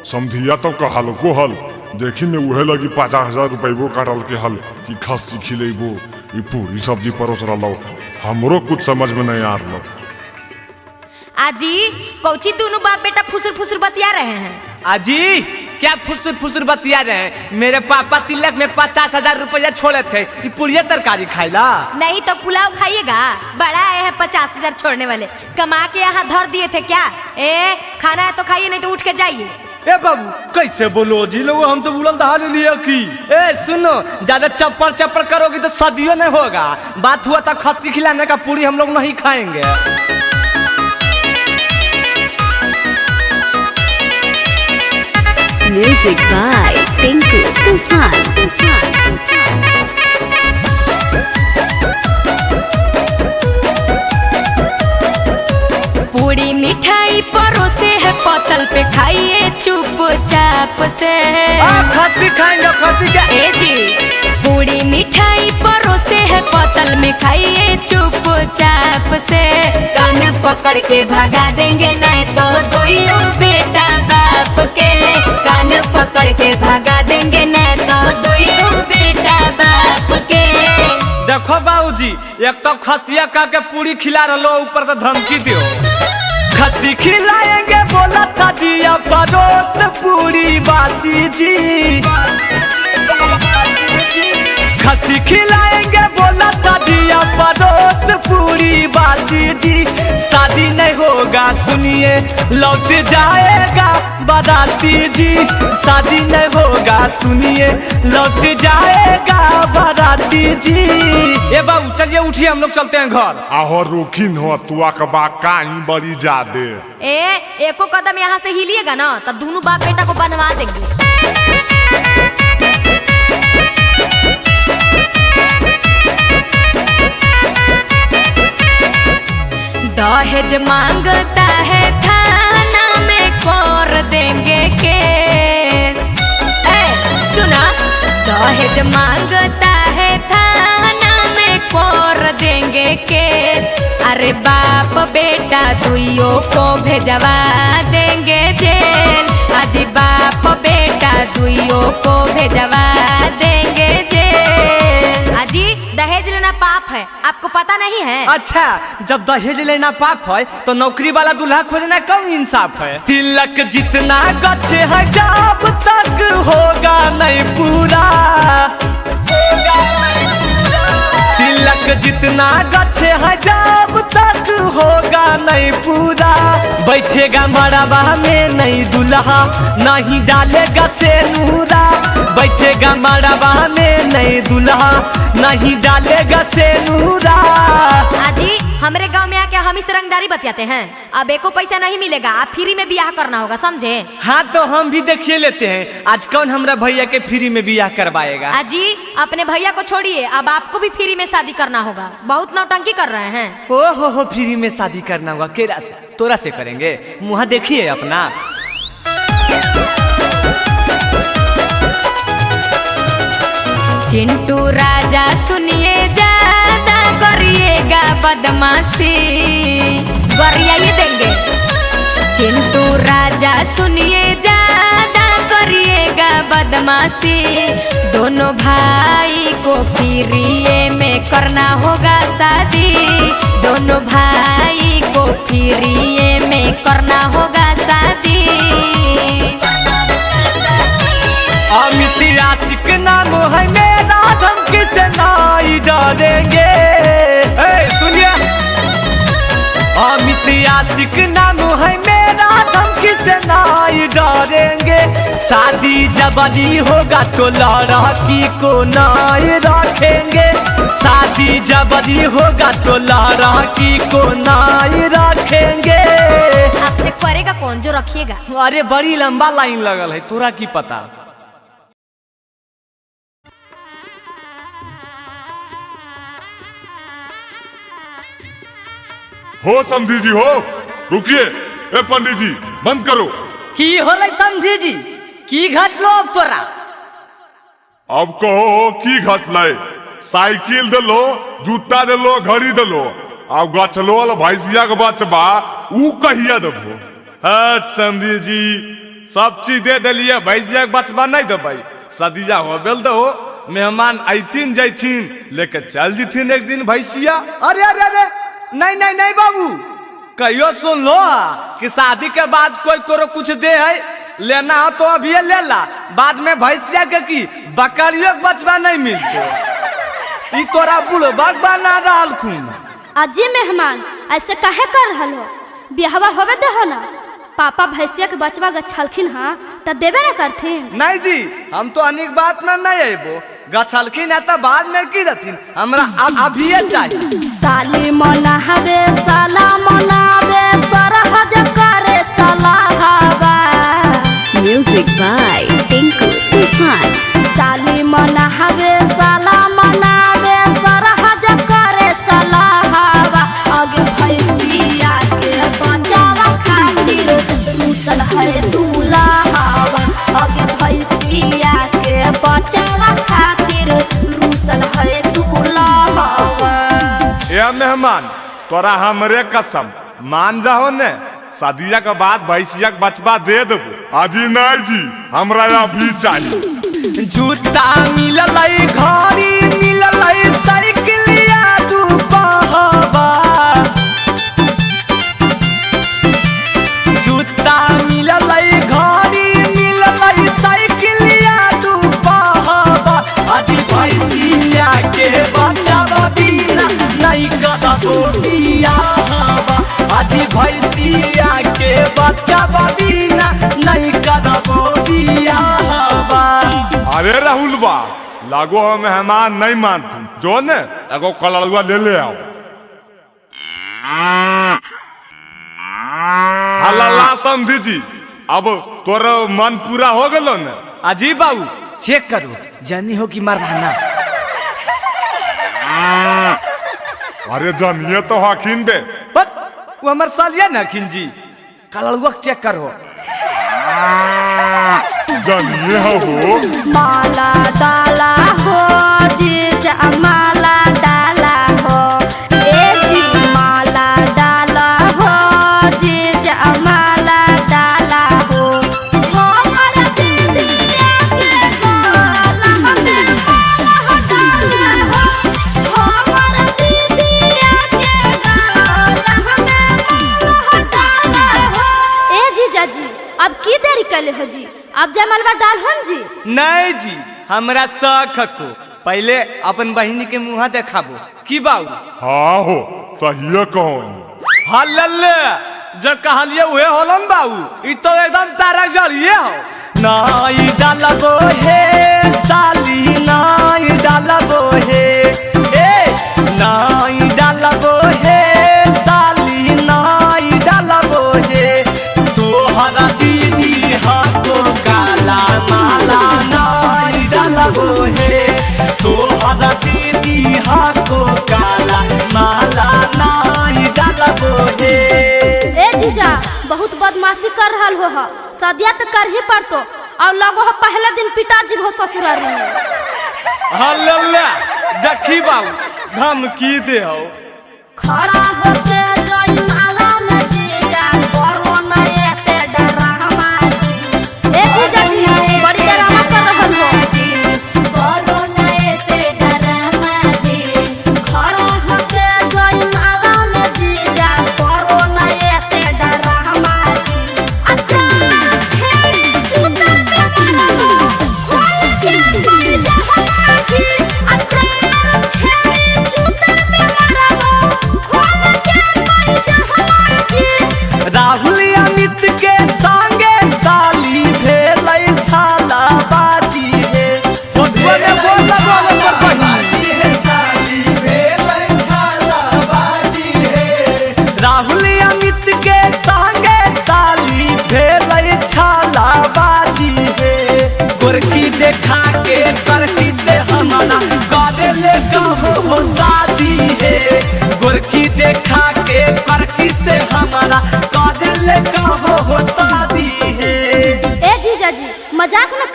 समझिया तो कहल को हल देखी में उहे लगी 50,000 रुपये काटल के हल कि खस्सी खिलेबो ये पूरी सब्जी परोस रहा हमरो कुछ समझ में नहीं आ रहा। आजी कौची दोनों बाप बेटा फुसुर फुसुर बतिया रहे हैं? अजी क्या फुसुर फुसुर बतिया रहे हैं? मेरे पापा तिलक में 50,000 रुपया छोड़े थे ये पूरी तरकारी खाइला। नहीं तो पुलाव खाइएगा, बड़ा आए हैं 50,000 छोड़ने वाले, कमा के यहाँ धर दिए थे क्या? खाना है तो खाइए नहीं तो उठ के जाइए। ए बाबू कैसे बोलो जी लोग हमसे बुलंद हाल लिया की। सुनो ज्यादा चप्पल चप्पल करोगी तो सदियों नहीं होगा। बात हुआ था खस्सी खिलाने का, पूरी हम लोग नहीं खाएंगे। Music by Tinku Tufan. पूरी मिठाई परोसे है पतल पे खाइए चुपचाप से। खस्सी खाएंगे खस्सी क्या? जी पूरी मिठाई परोसे है पतल में खाइए चुपचाप से। कान पकड़ के भगा देंगे नहीं तो दोनों बेटा बाप के। कान पकड़ के भगा देंगे नहीं तो दोनों बेटा बाप के। देखो बाबूजी एक तो खसिया का के पूरी खिला रहा ऊपर से धमकी दियो। खस्सी खिलाएंगे बोला था दिया परोस पूरी बासी जी। खस्सी खिलाएंगे बोला था दिया परोस पूरी बासी जी। शादी नहीं होगा सुनिए लौट जाएगा बाराती जी। शादी नहीं होगा सुनिए लौट जाएगा बाराती जी। ए बाबू चलिए उठिए हम लोग चलते हैं घर। आहो रुकिन हो तुआ कबा काई बड़ी जादे। एको कदम यहाँ से हिलिएगा ना तो दोनों बाप बेटा को बनवा देंगे। दहेज मांगता है थाना में कर देंगे केस। सुना दहेज मांगता है थाना में कर देंगे केस। अरे बाप बेटा दुइयों को भेजवा देंगे जेल। आज बाप बेटा दुइयों को भेजवा देंगे जेल। अजी दहेज लेना पाप है, आपको पता नहीं है? अच्छा जब दहेज लेना पाप है तो नौकरी वाला दूल्हा खोजना कम इंसाफ है। तिलक जितना गच्छ है जब तक होगा नहीं पूरा। तिलक जितना गच्छ है जब तक होगा नहीं पूरा। बैठेगा मड़वा में नहीं दूल्हा नहीं डालेगा सेनूरा। बैठेगा मड़वा में नहीं दूल्हा नहीं डालेगा सेनूरा। आजी हमारे गांव में आके हम इस रंगदारी बतियाते हैं, अब एको पैसा नहीं मिलेगा, आप फ्री में बियाह करना होगा समझे? हाँ तो हम भी देखिए लेते हैं आज कौन हमारा भैया के फ्री में बियाह करवाएगा। आजी अपने भैया को छोड़िए, अब आपको भी फ्री में शादी करना होगा, बहुत नौटंकी कर रहे हैं। हो फ्री में शादी करना होगा, केरा से तोरा से करेंगे, मुँह देखिए अपना। चिंटू राजा सुनिए ज्यादा करिएगा बदमाशी, गरिया ये देंगे। चिंटू राजा सुनिए ज्यादा करिएगा बदमाशी, दोनों भाई को फ्री में करना होगा शादी, दोनों भाई को फ्री में करना होगा शादी। है मेरा, धमकी से नहीं डरेंगे। सुनिए, अमित आशिक नाम है मेरा, धमकी से नहीं डरेंगे। शादी जबरी होगा तो लड़की को नहीं रखेंगे। शादी जबरी होगा तो लड़की को नहीं रखेंगे। आपसे करेगा कौन जो रखिएगा? अरे बड़ी लंबा लाइन लगल है, तोरा की पता। हो समधी जी हो, रुकिए। ए पंडित जी बंद करो। की होले समधी जी, की घटलो अब तोरा? अब कहो की घटले? साइकिल दिलो, जूता दिलो, घड़ी दिलो, अब गछलो वाला भैंसिया के बचबा ऊ कहिया देबो? हट समधी जी, सब चीज दे दिलिए, भैंसिया के बचबा नहीं देबै। सदिया हो बेल दो, मेहमान आइथिन जैथिन लेके चल जथिन एक दिन भैंसिया। अरे अरे अरे नहीं नहीं नहीं बाबू, कहियो सुन लो कि शादी के बाद कोई करो कुछ दे है, लेना हो तो अभी ले ला, बाद में भैंसिया के की बकरियों के बचबा नहीं मिलते। ई तोरा बुढ़बा बना रहल खून। अजी मेहमान ऐसे काहे कर रहल हो? बिहवा होवे दे हो ना, पापा भैंसिया के बचवा गछलखिन हाँ त देबे ना करथिन। नहीं जी, हम तो अनेक बात में नहीं आबो, गछलखिन है तो बाद में की रहथिन, हमरा अभी चाहिए। साली मनावे साला मनावे सरहज करे सलाहवा। Music by Tinku Tufan. साली मनावे साला मनावे सरहज करे सलाहवा। आगे भैंसिया के बचावा खातिर रूसल है दूल्हावा। आगे भैंसिया के बचावा खातिर रूसल है दूल्हावा। ए मेहमान, तोरा हमरे कसम मान जाओ ने, शादिया के बाद भैंसिया के बचबा दे देबो। अजी नहीं जी, हमरा अभी चाहिए। जूता मिलल, घड़ी मिलल, साइकिलिया दू बहबा। जूता मिलल, घड़ी मिलल, साइकिलिया दू बहबा। अजी भैंसिया के बचबा बिना नहीं कदबो बियाहबा। अजी भैंसिया के बचबा बिना नहीं कदबो बियाहबा। अरे राहुल बा, लागो हो मेहमान नहीं मानती, जो ने एगो कलड़ुआ ले आओ। हल्ला समझी जी, अब तोरा मन पूरा हो गलो ने? अजी बाबू चेक करो, जानी हो कि मरना। अरे जानिए तो हकीन बे, वो हमार सालिया ना हकीन जी, कलड़ुआ चेक करो। जानिए हो माला डाला हो जीजा, माला डाला हो। ए जी माला डाला हो जीजा, माला डाला हो। हमर दीदिया के गला में माला डाला हो। हमर दीदिया के गला में माला डाला हो। ए जीजा जी अब की देरी कले हो जी, अब जयमालवा डाल हन जी। नहीं जी, हमरा शक को पहले अपन बहिनी के मुँह देखाबो की बाबू। हाँ हो, सही कहो। हल्ले जो कहलिए उहे होलन बाबू, ई तो एकदम तारक जड़िए हो। नाई डालबो हे साली, नाई डालबो हे, ए नाई डालबो हे साली, नाई डालबो हे। तोहरा दीदी हाथो काला माला नाई डालबो हे। तोहरा दीदी हाथो काला माला नाई डालबो हे। ए जीजा बहुत बदमाशी कर रहल हो, सदिया तो कर ही पड़तो। और लगो हो पहले दिन पिताजी हो ससुराल में। हल्ला देखी बाबू धमकी दे हो। खड़ा होके जय माला में जीजा, करो न एते डरामा जी। ए जीजा जी बड़ी डरामा कर रहल हो। करो न एते डरामा जी। खड़ा होके जय माला में जीजा, करो न एते डरामा जी। अच्छा छेड़ी चूतर पे मारो, खोल के कोई जहां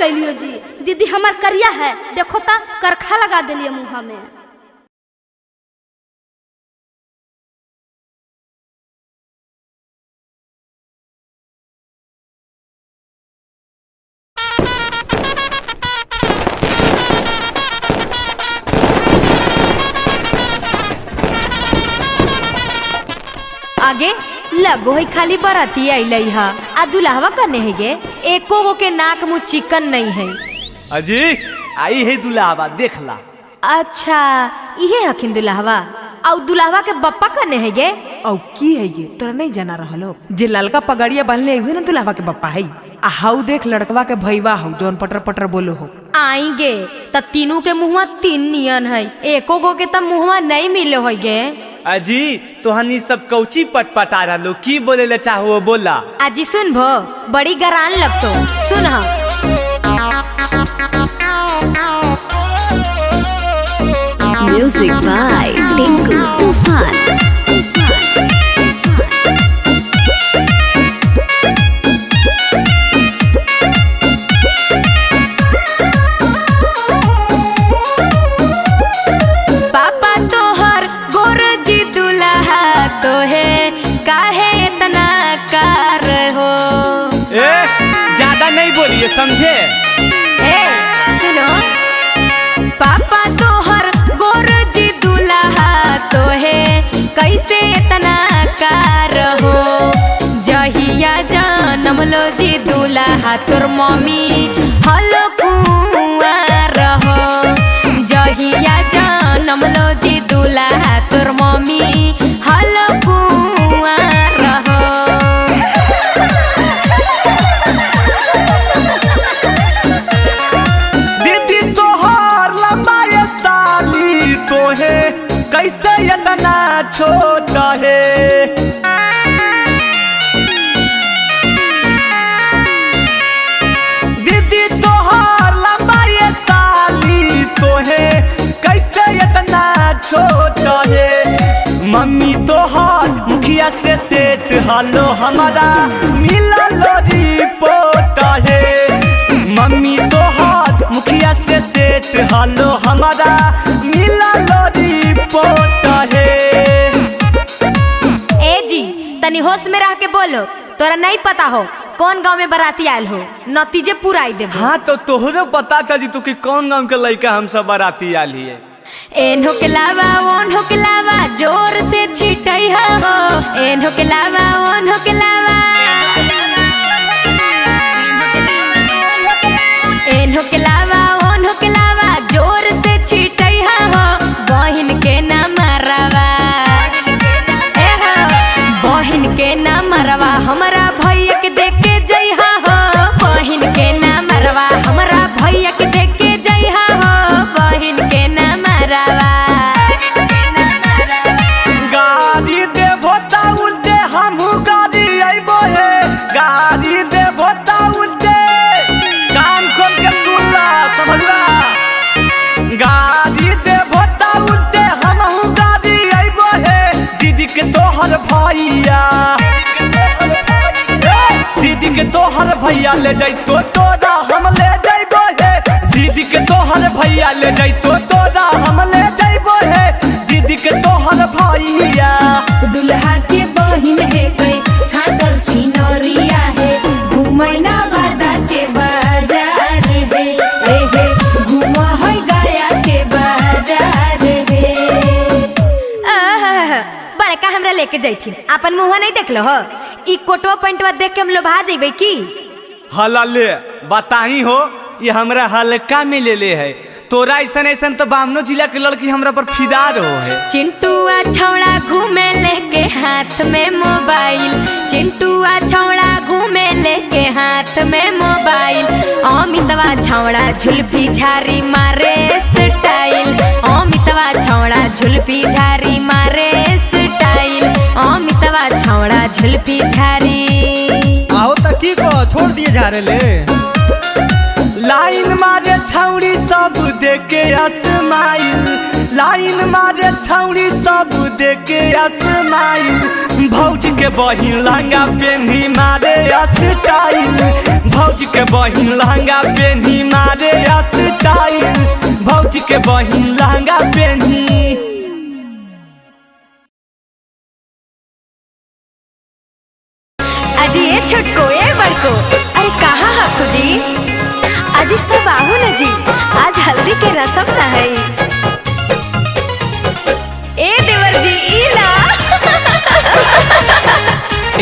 कैलियो जी। दीदी हमार करिया है, देखो ता करखा लगा दिलिए मुँह में। आगे लगो है खाली बराती अइलई हा आ दुल्हवा कने है गे एको गो के नाक मुँह चिकन नहीं है। अजी आई है दुल्हावा देखला। अच्छा इहे हखिन दुल्हवा और दुल्हवा के बप्पा कने है गे। औ की है ये तोरा नहीं जाना रहलो जे ललका पगड़िया बांधले हुए ना दुल्हवा के बप्पा है। आ हाउ देख लड़कवा के भईवा हौ जौन पटर पटर बोलो हो। आएंगे त तीनों के मुँहवा तीन नियन है, एको गो के त मुँहवा नहीं मिले हो गे। अजी तोहनी सब कौची पटपटा रहो की बोले ले चाहो बोला। आजी सुन भो बड़ी गरान लगतो सुन हा। Music by Tinku Tufan. पापा तोहर गोर जी दुल्हा तो है काहे इतना कार हो। ए ज्यादा नहीं बोलिए समझे। ए सुनो पापा तोहर गोर जी दुल्हा तो है कैसे इतना कार हो। जहिया जनम लो जी दुल्हा तोर मम्मी हलो कुंवार हो। जहिया जनम लो जी दुल्हा तोर मम्मी हलो कुंवार हो। दीदी तोहर लंबा ये साली तो है कैसे इतना छोटा है। दीदी तोहर लंबा ये साली तो है कैसे इतना छोटा है। मम्मी तोहर मुखिया से सेट हालो हमारा मिला लो रिपोर्ट है। मम्मी तोहर मुखिया से सेट हालो हमारा मिला लो रिपोर्ट है। ए जी तनी होश में रह के बोलो, तोरा नहीं पता हो कौन गांव में बाराती आयल हो, नतीजे पूरा आई देबो। हाँ तो तोहरे पता था जी तू कि कौन गांव के लड़का हम सब बाराती आली है। एन हो के लावा ओन हो के लावा जोर से छिटई हो। एन हो के लावा ओन हो के लावा एन हो के लावा ओन हो के लावा जोर से छिटई हो। बहिन के ना मरवा ए हो बहिन के ना मरवा हमरा भैया के देख के जइहा हो। बहिन के ना मरवा हमरा भैया के देख के जइहा हो। बहिन के ना मरवा गाड़ी देबो ता उल्टे हमहू गाड़ी अइबो है। गाड़ी देबो ता उल्टे कान खोल के सुन ला समझला। गाड़ी देबो ता उल्टे हमहू गाड़ी अइबो है। दीदी के तोहर भैया दीदी के तोहर भैया ले जाई तो तोरा हम ले जाइबो है। दीदी के तोहर भैया ले जाई तो तोरा हम ले जाइबो है। दीदी के तोहर भैया दुल्हा के बहिन है कई छाटल छिनरिया है। घुमैना बादा के बाजार है एहे घुम है गया के बाजार है। बड़का हमरा लेके जैथिन अपन मुँह नहीं देख लो हो। ई कोटवा पैंटवा देख के हम लोभा जेबे की। हला ले बताही हो ये हमरा हल्का में ले ले है। तोरा ऐसन ऐसन तो बामनो जिला के लड़की हमरा पर फिदा रहो है। चिंटुआ छौड़ा घूमे लेके हाथ में मोबाइल। चिंटुआ छौड़ा घूमे लेके हाथ में मोबाइल। अमितवा छौड़ा झुलपी झारी मारे स्टाइल। अमितवा छौड़ा झुलपी झारी मारे स्टाइल। अमितवा छौड़ा झुलपी झारी आओ तकी को छोड़ दिए जा रहे ले। लाइन मारे छौड़ी सब देखे अस्माइल। लाइन मारे छौरी सब देखे असमाइल भौज के बहिन लहंगा पेन्ही मारे स्टाइल भौज के बहिन लहंगा पेन्ही मारे स्टाइल भौज के बहिन लहंगा पेन्ही। अजी ये छोटको ये बड़को अरे कहाँ है खुजी अजी सब आओ न जी आज हल्दी के रसम न है ए देवर जी इला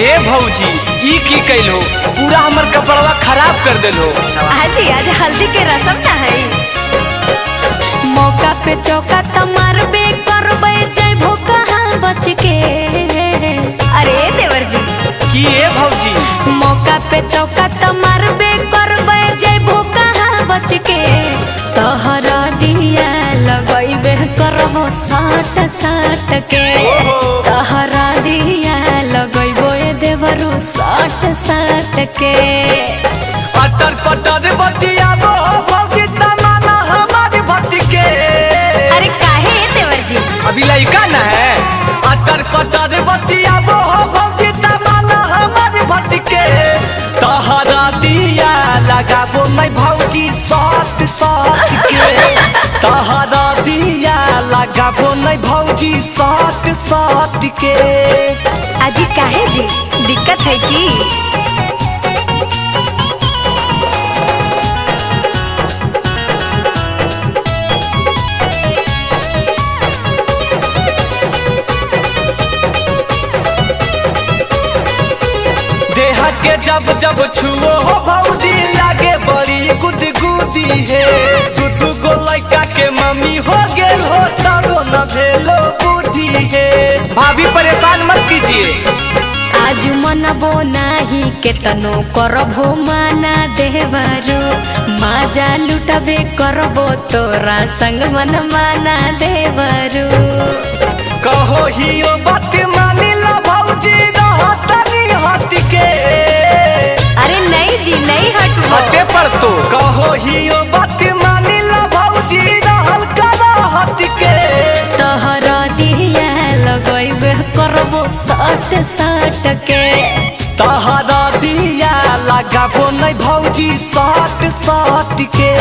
ए भौजी ई की कैलो पूरा हमर कपड़वा खराब कर देलो। अजी आज हल्दी के रसम न है मौका पे चौका तमार बे करबे जइबो कहाँ बच के अरे देवर जी की ए भौजी मौका पे चौका तमार बे करबे जइबो कहाँ बच के तोहरा दिया लगइबे करबो साट साट के तोहरा दिया लगइबो ए देवरू साट साट के अटर पटर बतियाबो भौजी तमाना हमारी भटके। अरे काहे देवर जी अभी लइका न है अटर पटर बतियाबो भौजी तमाना हमारी भटके तोहरा दिया लगाबो मैं भौजी साट साट के तोहरा दिया लगाबो मैं भौजी साट साट के। अजी काहे जी दिक्कत है की देहा के जब जब छुओ हो भौजी लागे बड़ी गुदगुदी है दू गो लड़का के मम्मी हो गेल हो तबो न भेलो बुद्धि है। भाभी परेशान मत कीजिए आज मनबो नाही केतनो करबो माना देवरो माजा लुटबे करबो तोरा संग मन माना देवरो कहो हियो बात मानी ला भौजी रहतनी हट के। अरे नहीं जी नहीं हटबो हटे पर तो कहो हियो बात मानी ला भौजी रहल करा हट के तोहरा दिया लगइबे करबो साट साट के तोहरा दिया लगाबो नहीं भौजी साट साट के।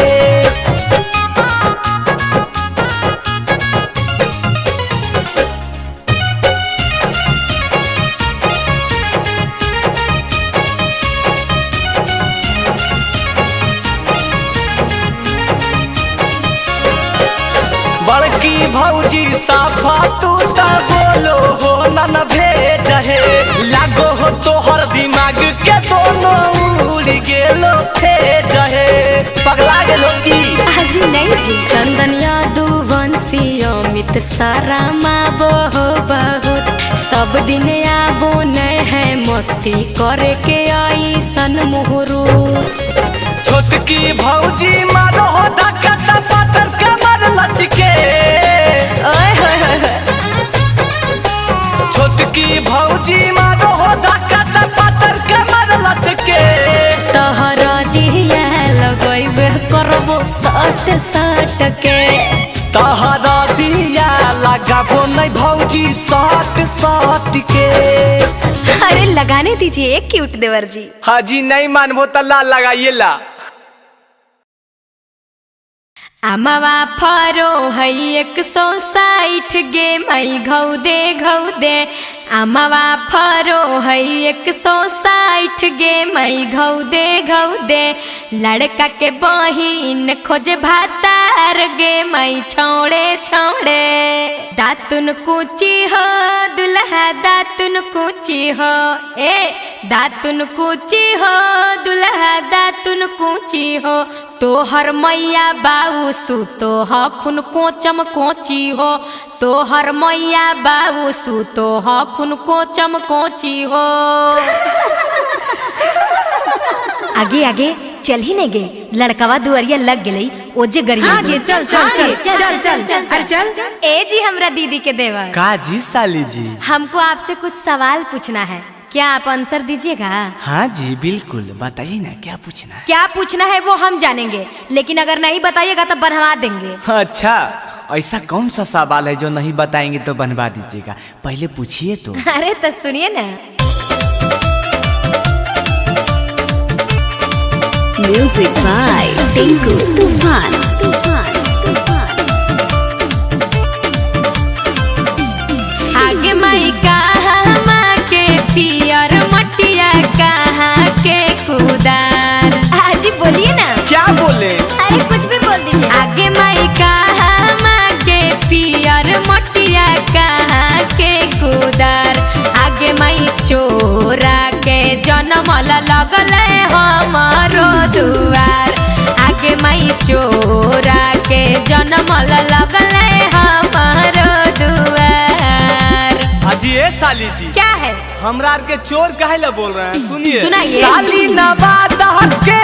बड़की भौजी साफा तू त बोलो हो नन भेज है लागो हो तोहर दिमाग के दोनों उड़ गेलो भेज है पगला गेलो की। अजी नहीं जी चंदन यादुवंशी अमित सारा माबो हो बहुत सब दिन आबो नहीं है मस्ती करे के आई सन मुहरू छोटकी भौजी मारो हो धक्का पातर कमर लचके ओए होए होए छोटकी भौजी मारो हो धक्का पातर कमर लचके तोहरा दिया लगइबे करबो साट साट के तोहरा दिया लगाबो नहीं भौजी साट साट के। अरे लगाने दीजिए एक क्यूट देवर जी। हाजी नहीं मानबो त ला लगाइए ला अमवा फरो है 160 गे मई घौ दे अमवा फरो है 160 गे मई घौ दे लड़का के बहिन खोजे भातार गे मई छोड़े छोड़े दातुन कूची हो दुल्हा दातुन कूची हो ए दातुन कूची हो दुल्हा दातुन कूची हो तोहर मैया बाऊ सुतो ह खुन कोचम कोची हो तोहर मैया बाऊ सुतो ह खुन कोचम कोची हो। आगे आगे चल ही नहीं गे लड़कवा दुआरिया लग गई ओजे गरिया आगे चल चल चल चल चल चल अरे चल ए जी हमरा दीदी के देवर का जी साली जी हमको आपसे कुछ सवाल पूछना है क्या आप आंसर दीजिएगा? हाँ जी बिल्कुल बताइए ना क्या पूछना है। क्या पूछना है वो हम जानेंगे लेकिन अगर नहीं बताइएगा तो बनवा देंगे। अच्छा ऐसा कौन सा सवाल है जो नहीं बताएंगे तो बनवा दीजिएगा, पहले पूछिए तो। अरे तो सुनिए ना। Music by Tinku Tufan. Tufan. आगे माई कहाँ के पियर मटिया कहाँ के कुदार। हाजी बोलिए ना। क्या बोले? अरे कुछ भी बोल दीजिए। आगे माई कहाँ के पियर मटिया कहाँ के कुदार। आगे माई चोरा के जनमल लगल हमारो दुआर। आगे माई चोरा के जनमल लगल हमारो दुआर। हाजी ए साली जी, क्या है? हमरा के चोर काहे ला बोल रहे हैं, सुनिए। सुनाइए। साली नवादा के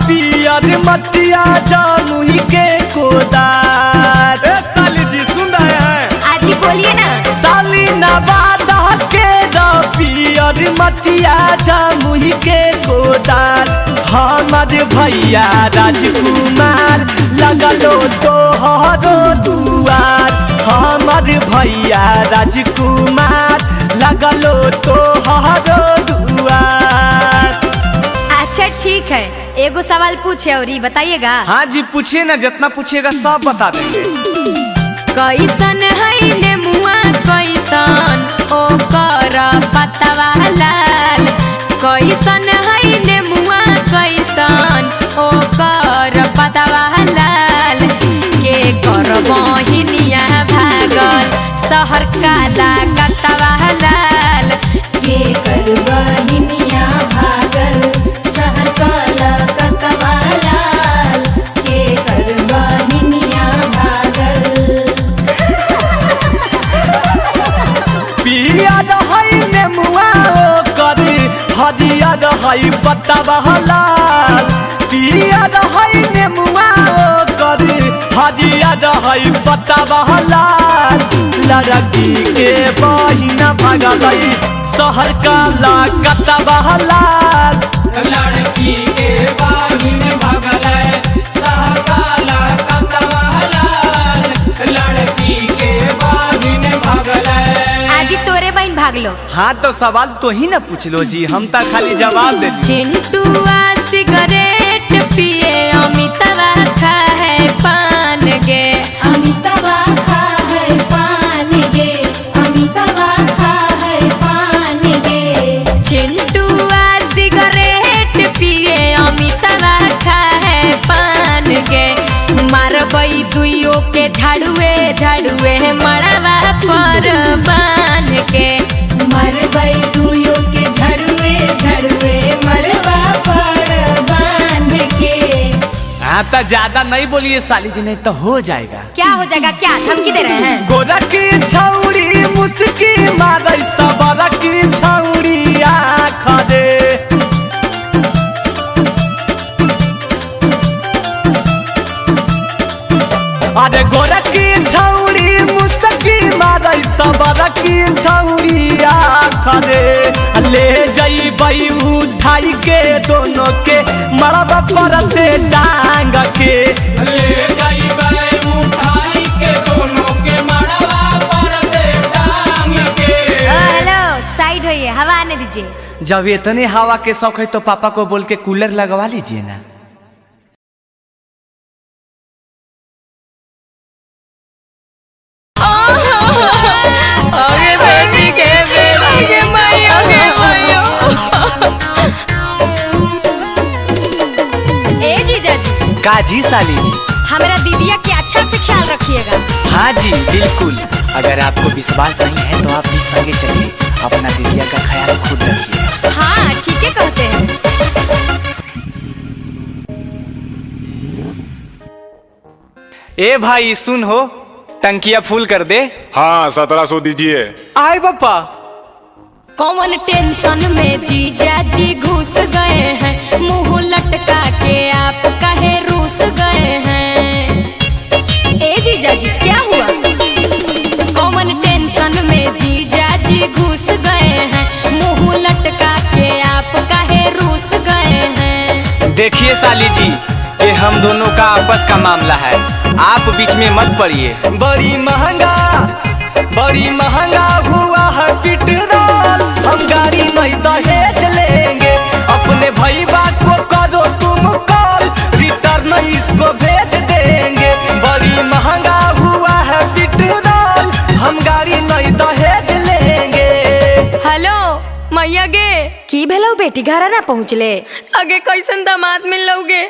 पियर मटिया जामुही के कोदार। ए साली जी सुन रहे हैं? आजी बोलिए ना। साली नवादा के पियर मटिया जामुही के कोदार। हमर भैया राजकुमार लगलो तोहरो दुआर। हमर भैया राजकुमार लगलो तोहरो दुआर। अच्छा ठीक है, एगो सवाल पूछे और ही बताइएगा। हाँ जी पूछिए ना, जितना पूछिएगा सब बता देंगे। कैसन है नेमुआ कैसन ओकर पतवा लाल। कैसन है नेमुआ कैसन ओकर पतवा लाल। के कर बहिनिया भागल शहर काला कतवा लाल। के कर बहिनिया भागल शहर काला कतवा लाल। के कर बहिनिया भागल। पियर है नेमुआ ओकर हरियर है पतवा लाल। पियर है नेमुआ ओकर हरियर है पतवा लाल। लड़की के बहिना भागल शहर काला कतवा लाल। लड़की के बहिन भगल शहर काला कतवा लाल। लड़की के बहिन भगल। आजी तोरे बहन भागलो। हाँ तो सवाल तो ही ना पूछ लो जी, हम तो खाली जवाब दे दिए। चिंटुआ सिगरेट पिए अमिताभा खाए पान गे। अमिताभा खाए पान गे। अमिताभा खाए पान गे। चिंटुआ सिगरेट पिए अमिताभा खाए पान गे। मारबई दुइयो के झाड़ुए झाड़ुए मड़वा पर बान के। मरबई दुइयो के झाड़ुए झाड़ुए मड़वा पर बांध के। हाँ तो ज्यादा नहीं बोलिए साली जी, नहीं तो हो जाएगा। क्या हो जाएगा? क्या धमकी दे रहे हैं? गोरा की छौड़ी मुस्की मारै सबरा की छौड़ी आँख दे। अरे गोरा की छौड़ी मुस्की मारै सबरा की छौड़ी आँख दे। ले जइबै उठाई के दोनों के मरबा पर से टांग के। ले जाइबै उठाई के दोनों के मड़वा पर से टांग के। हेलो साइड होइए, हवा आने दीजिए। जब इतने हवा के शौक है तो पापा को बोल के कूलर लगवा लीजिए ना। आगे बेटी के बेटी के माइयों के माइयों। ए जीजा जी। काजी साली जी। हमारा दीदिया के अच्छा से ख्याल रखिएगा। हाँ जी बिल्कुल, अगर आपको विश्वास नहीं है तो आप भी संगे चलिए, अपना दीदिया का ख्याल खुद रखिए। हाँ ठीक है कहते हैं। ए भाई सुन हो, टंकिया फुल कर दे। हाँ 1700 दीजिए। आए पापा। कौन टेंशन में जीजा जी घुस गए हैं। मुंह लटका के आप कहे रूस गए हैं। ए जीजा जी क्या हुआ? कौन टेंशन में जीजा जी घुस गए हैं। मुंह लटका के आप कहे रूस गए हैं। देखिए साली जी, ये हम दोनों का आपस का मामला है, आप बीच में मत पड़िए। बड़ी महंगा हुआ है पेट्रोल, हम गाड़ी नहीं दहेज लेंगे। अपने भैया को करो तुम कॉल, रिटर्न इसको भेज देंगे। बड़ी महंगा हुआ है पेट्रोल, हम गाड़ी नहीं दहेज लेंगे। हेलो मैया गे की भेलो बेटी घरा ना पहुँचले? आगे कैसन दामाद मिल लोगे,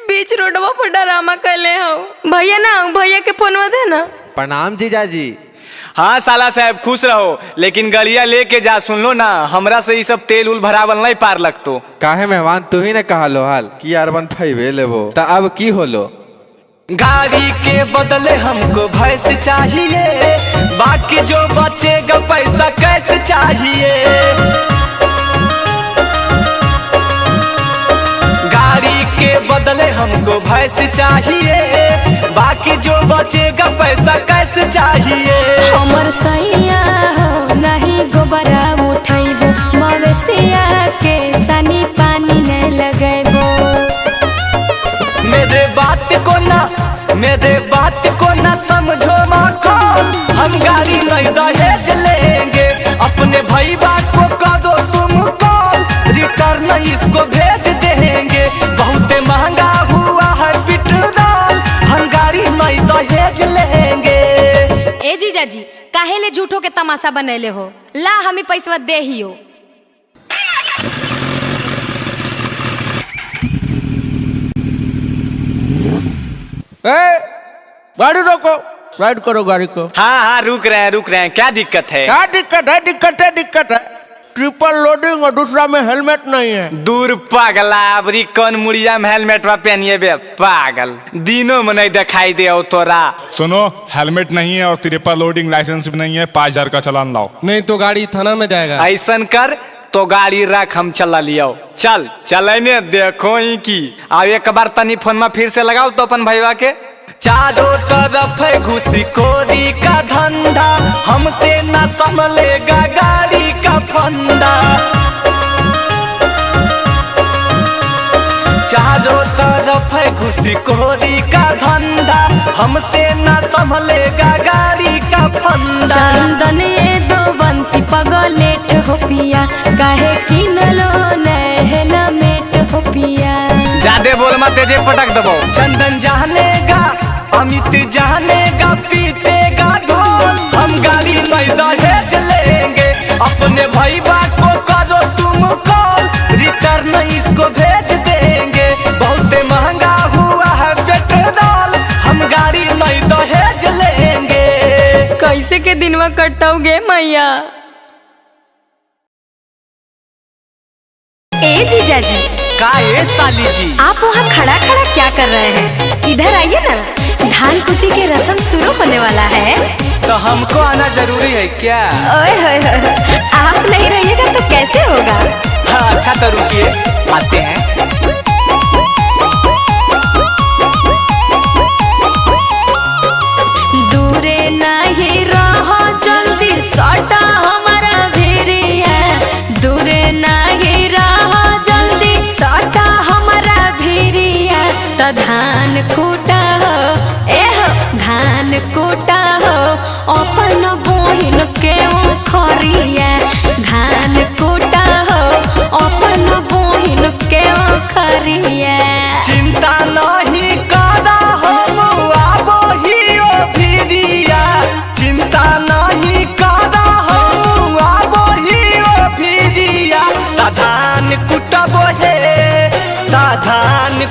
बीच रोडवा पर डरामा कैले हो। भैया ना भैया के फोनवा दे ना। प्रणाम जीजाजी। हाँ साला साहब खुश रहो, लेकिन गड़िया लेके जा, सुन लो ना, हमरा से ये सब तेल उल भरावल नहीं पार लगतो। काहे मेहमान तू ही ने कहा लो हाल कि R15 लेबो, ता अब की होलो? गाड़ी के बदले हमको भैंस चाहिए, बाकी जो बचेगा पैसा कैसे चाहिए। गाड़ी के बदले हमको भैंस चाहिए, बाकी जो बचेगा पैसा कैसे चाहिए। हमर सैया हो नहीं गोबरा उठैबो, मवेशिया के सनी पानी नहीं लगैबो। मेरे बात को ना समझो माखौल, हम गाड़ी नहीं दहेज लेंगे। अपने भैया को करो तुम कॉल, रिटर्न इसको भेज देंगे। बहुत महंगा हुआ है पेट्रोल, हम गाड़ी नहीं दहेज लेंगे। ए जीजाजी काहे ले झूठो के तमाशा बनैले हो? ला हमें पैसा दे ही हो। गाड़ी रोको, राइड करो गाड़ी को। हाँ रुक रहे हैं, क्या दिक्कत है? क्या दिक्कत है? ट्रिपल लोडिंग और दूसरा में हेलमेट नहीं है। दूर पागला, अबरी कौन मुड़िया में हेलमेट पहनिए बे पागल, दिनों में नहीं दिखाई दे तोरा। सुनो, हेलमेट नहीं है और ट्रिपल लोडिंग लाइसेंस भी नहीं है, 5000 का चालान लाओ, नहीं तो गाड़ी थाना में जाएगा। ऐसन कर तो गाड़ी रख, हम चला लियो। चलने देखो ही की। अब एक बार तनी फोन में फिर से लगाओ तो अपन भैया के। चारों तरफ है घुसखोरी का धंधा, हमसे न संभलेगा गाड़ी का फंदा। चारों तरफ है घुसखोरी का धंधा, हमसे न संभलेगा गाड़ी का फंदा। चंदन ये दो बंसी पगलेट हो पिया, काहे किनलो हेलमेट हो पिया। ज्यादा बोल मत, तेजे पटक दबो। चंदन जानेगा, अमित जानेगा, पीतेगा ढोल, हम गाड़ी नहीं दहेज लेंगे। अपने भैया को करो तुम कॉल, रिटर्न इसको भेज देंगे। बहुत महंगा हुआ है पेट्रोल, हम गाड़ी नहीं दहेज लेंगे। कैसे के दिनवा कटताओगे मैया? ए जीजाजी का ये साली जी, आप वहाँ खड़ा क्या कर रहे हैं? इधर आइए ना, धान कुटी के रस्म शुरू होने वाला है। तो हमको आना जरूरी है क्या? ओए होए, आप नहीं रहिएगा तो कैसे होगा? हाँ अच्छा तो रुकिए, आते हैं। दूरे नहीं रहो, जल्दी सटा हमारा भिरिया। दूरे नहीं रहो, जल्दी सटा हमारा भिरिया। तो धान कूटा हो, धान कूटा हो, अपन बहिन के खरिया। धान कूटा हो, अपन बहिन के खरिया। चिंता नहीं करा हम आबो ही ओ भिरिया, चिंता नहीं करा हम आबो ही ओ भिरिया। ता धान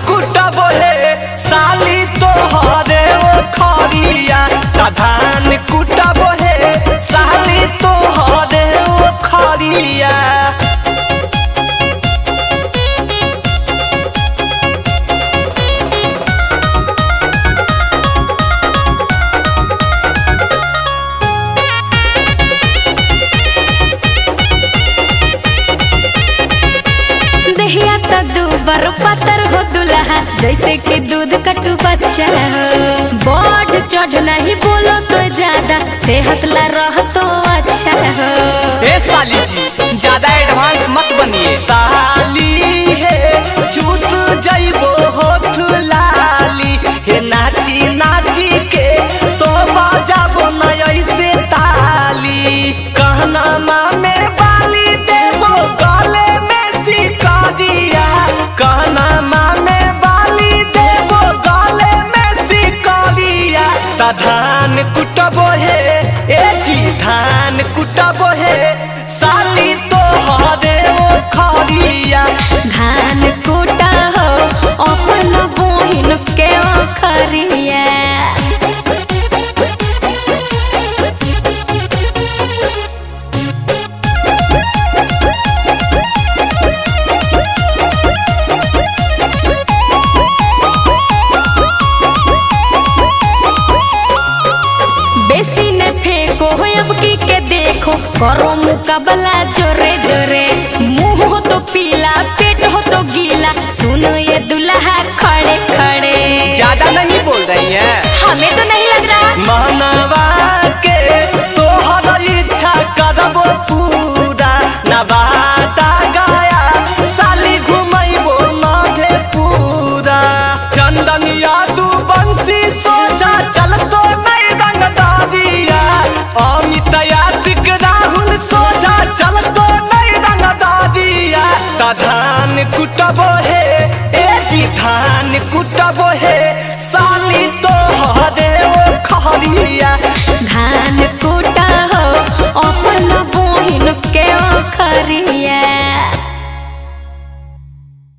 कुटबो हे साली तोहरे ओ खरिया। ता धान कुटबो हे साली तोहरे ओ खरिया। दहिया तो दूबर पतर हो दुल्हा, जैसे कि दूध कटू बच्चा हो। बढ़ चढ़ नहीं बोलो तो ज्यादा, सेहत ला रह तो अच्छा हो। ए साली जी ज्यादा एडवांस मत बनिए। साली है चूस जइबो होठ ला देखो करो मुकाबला जोरे जोरे। मुंह हो तो पीला पेट हो तो गीला, सुनो ये दुल्हा खड़े खड़े। ज्यादा नहीं बोल रही है, हमें तो नहीं लग रहा। मानवा के तोहर इच्छा करबो पूरा, नवादा गया साली घुमैबो माधे पूरा। चंदनिया दू बंसी सोचा चलतो नहीं रंगदारिया, अमित यासिक राहुल सोचा चलतो नहीं रंगदारिया। ता धान कुटबो है ए जी धान कुटबो है, साली तो हरे ओ खरिया। धान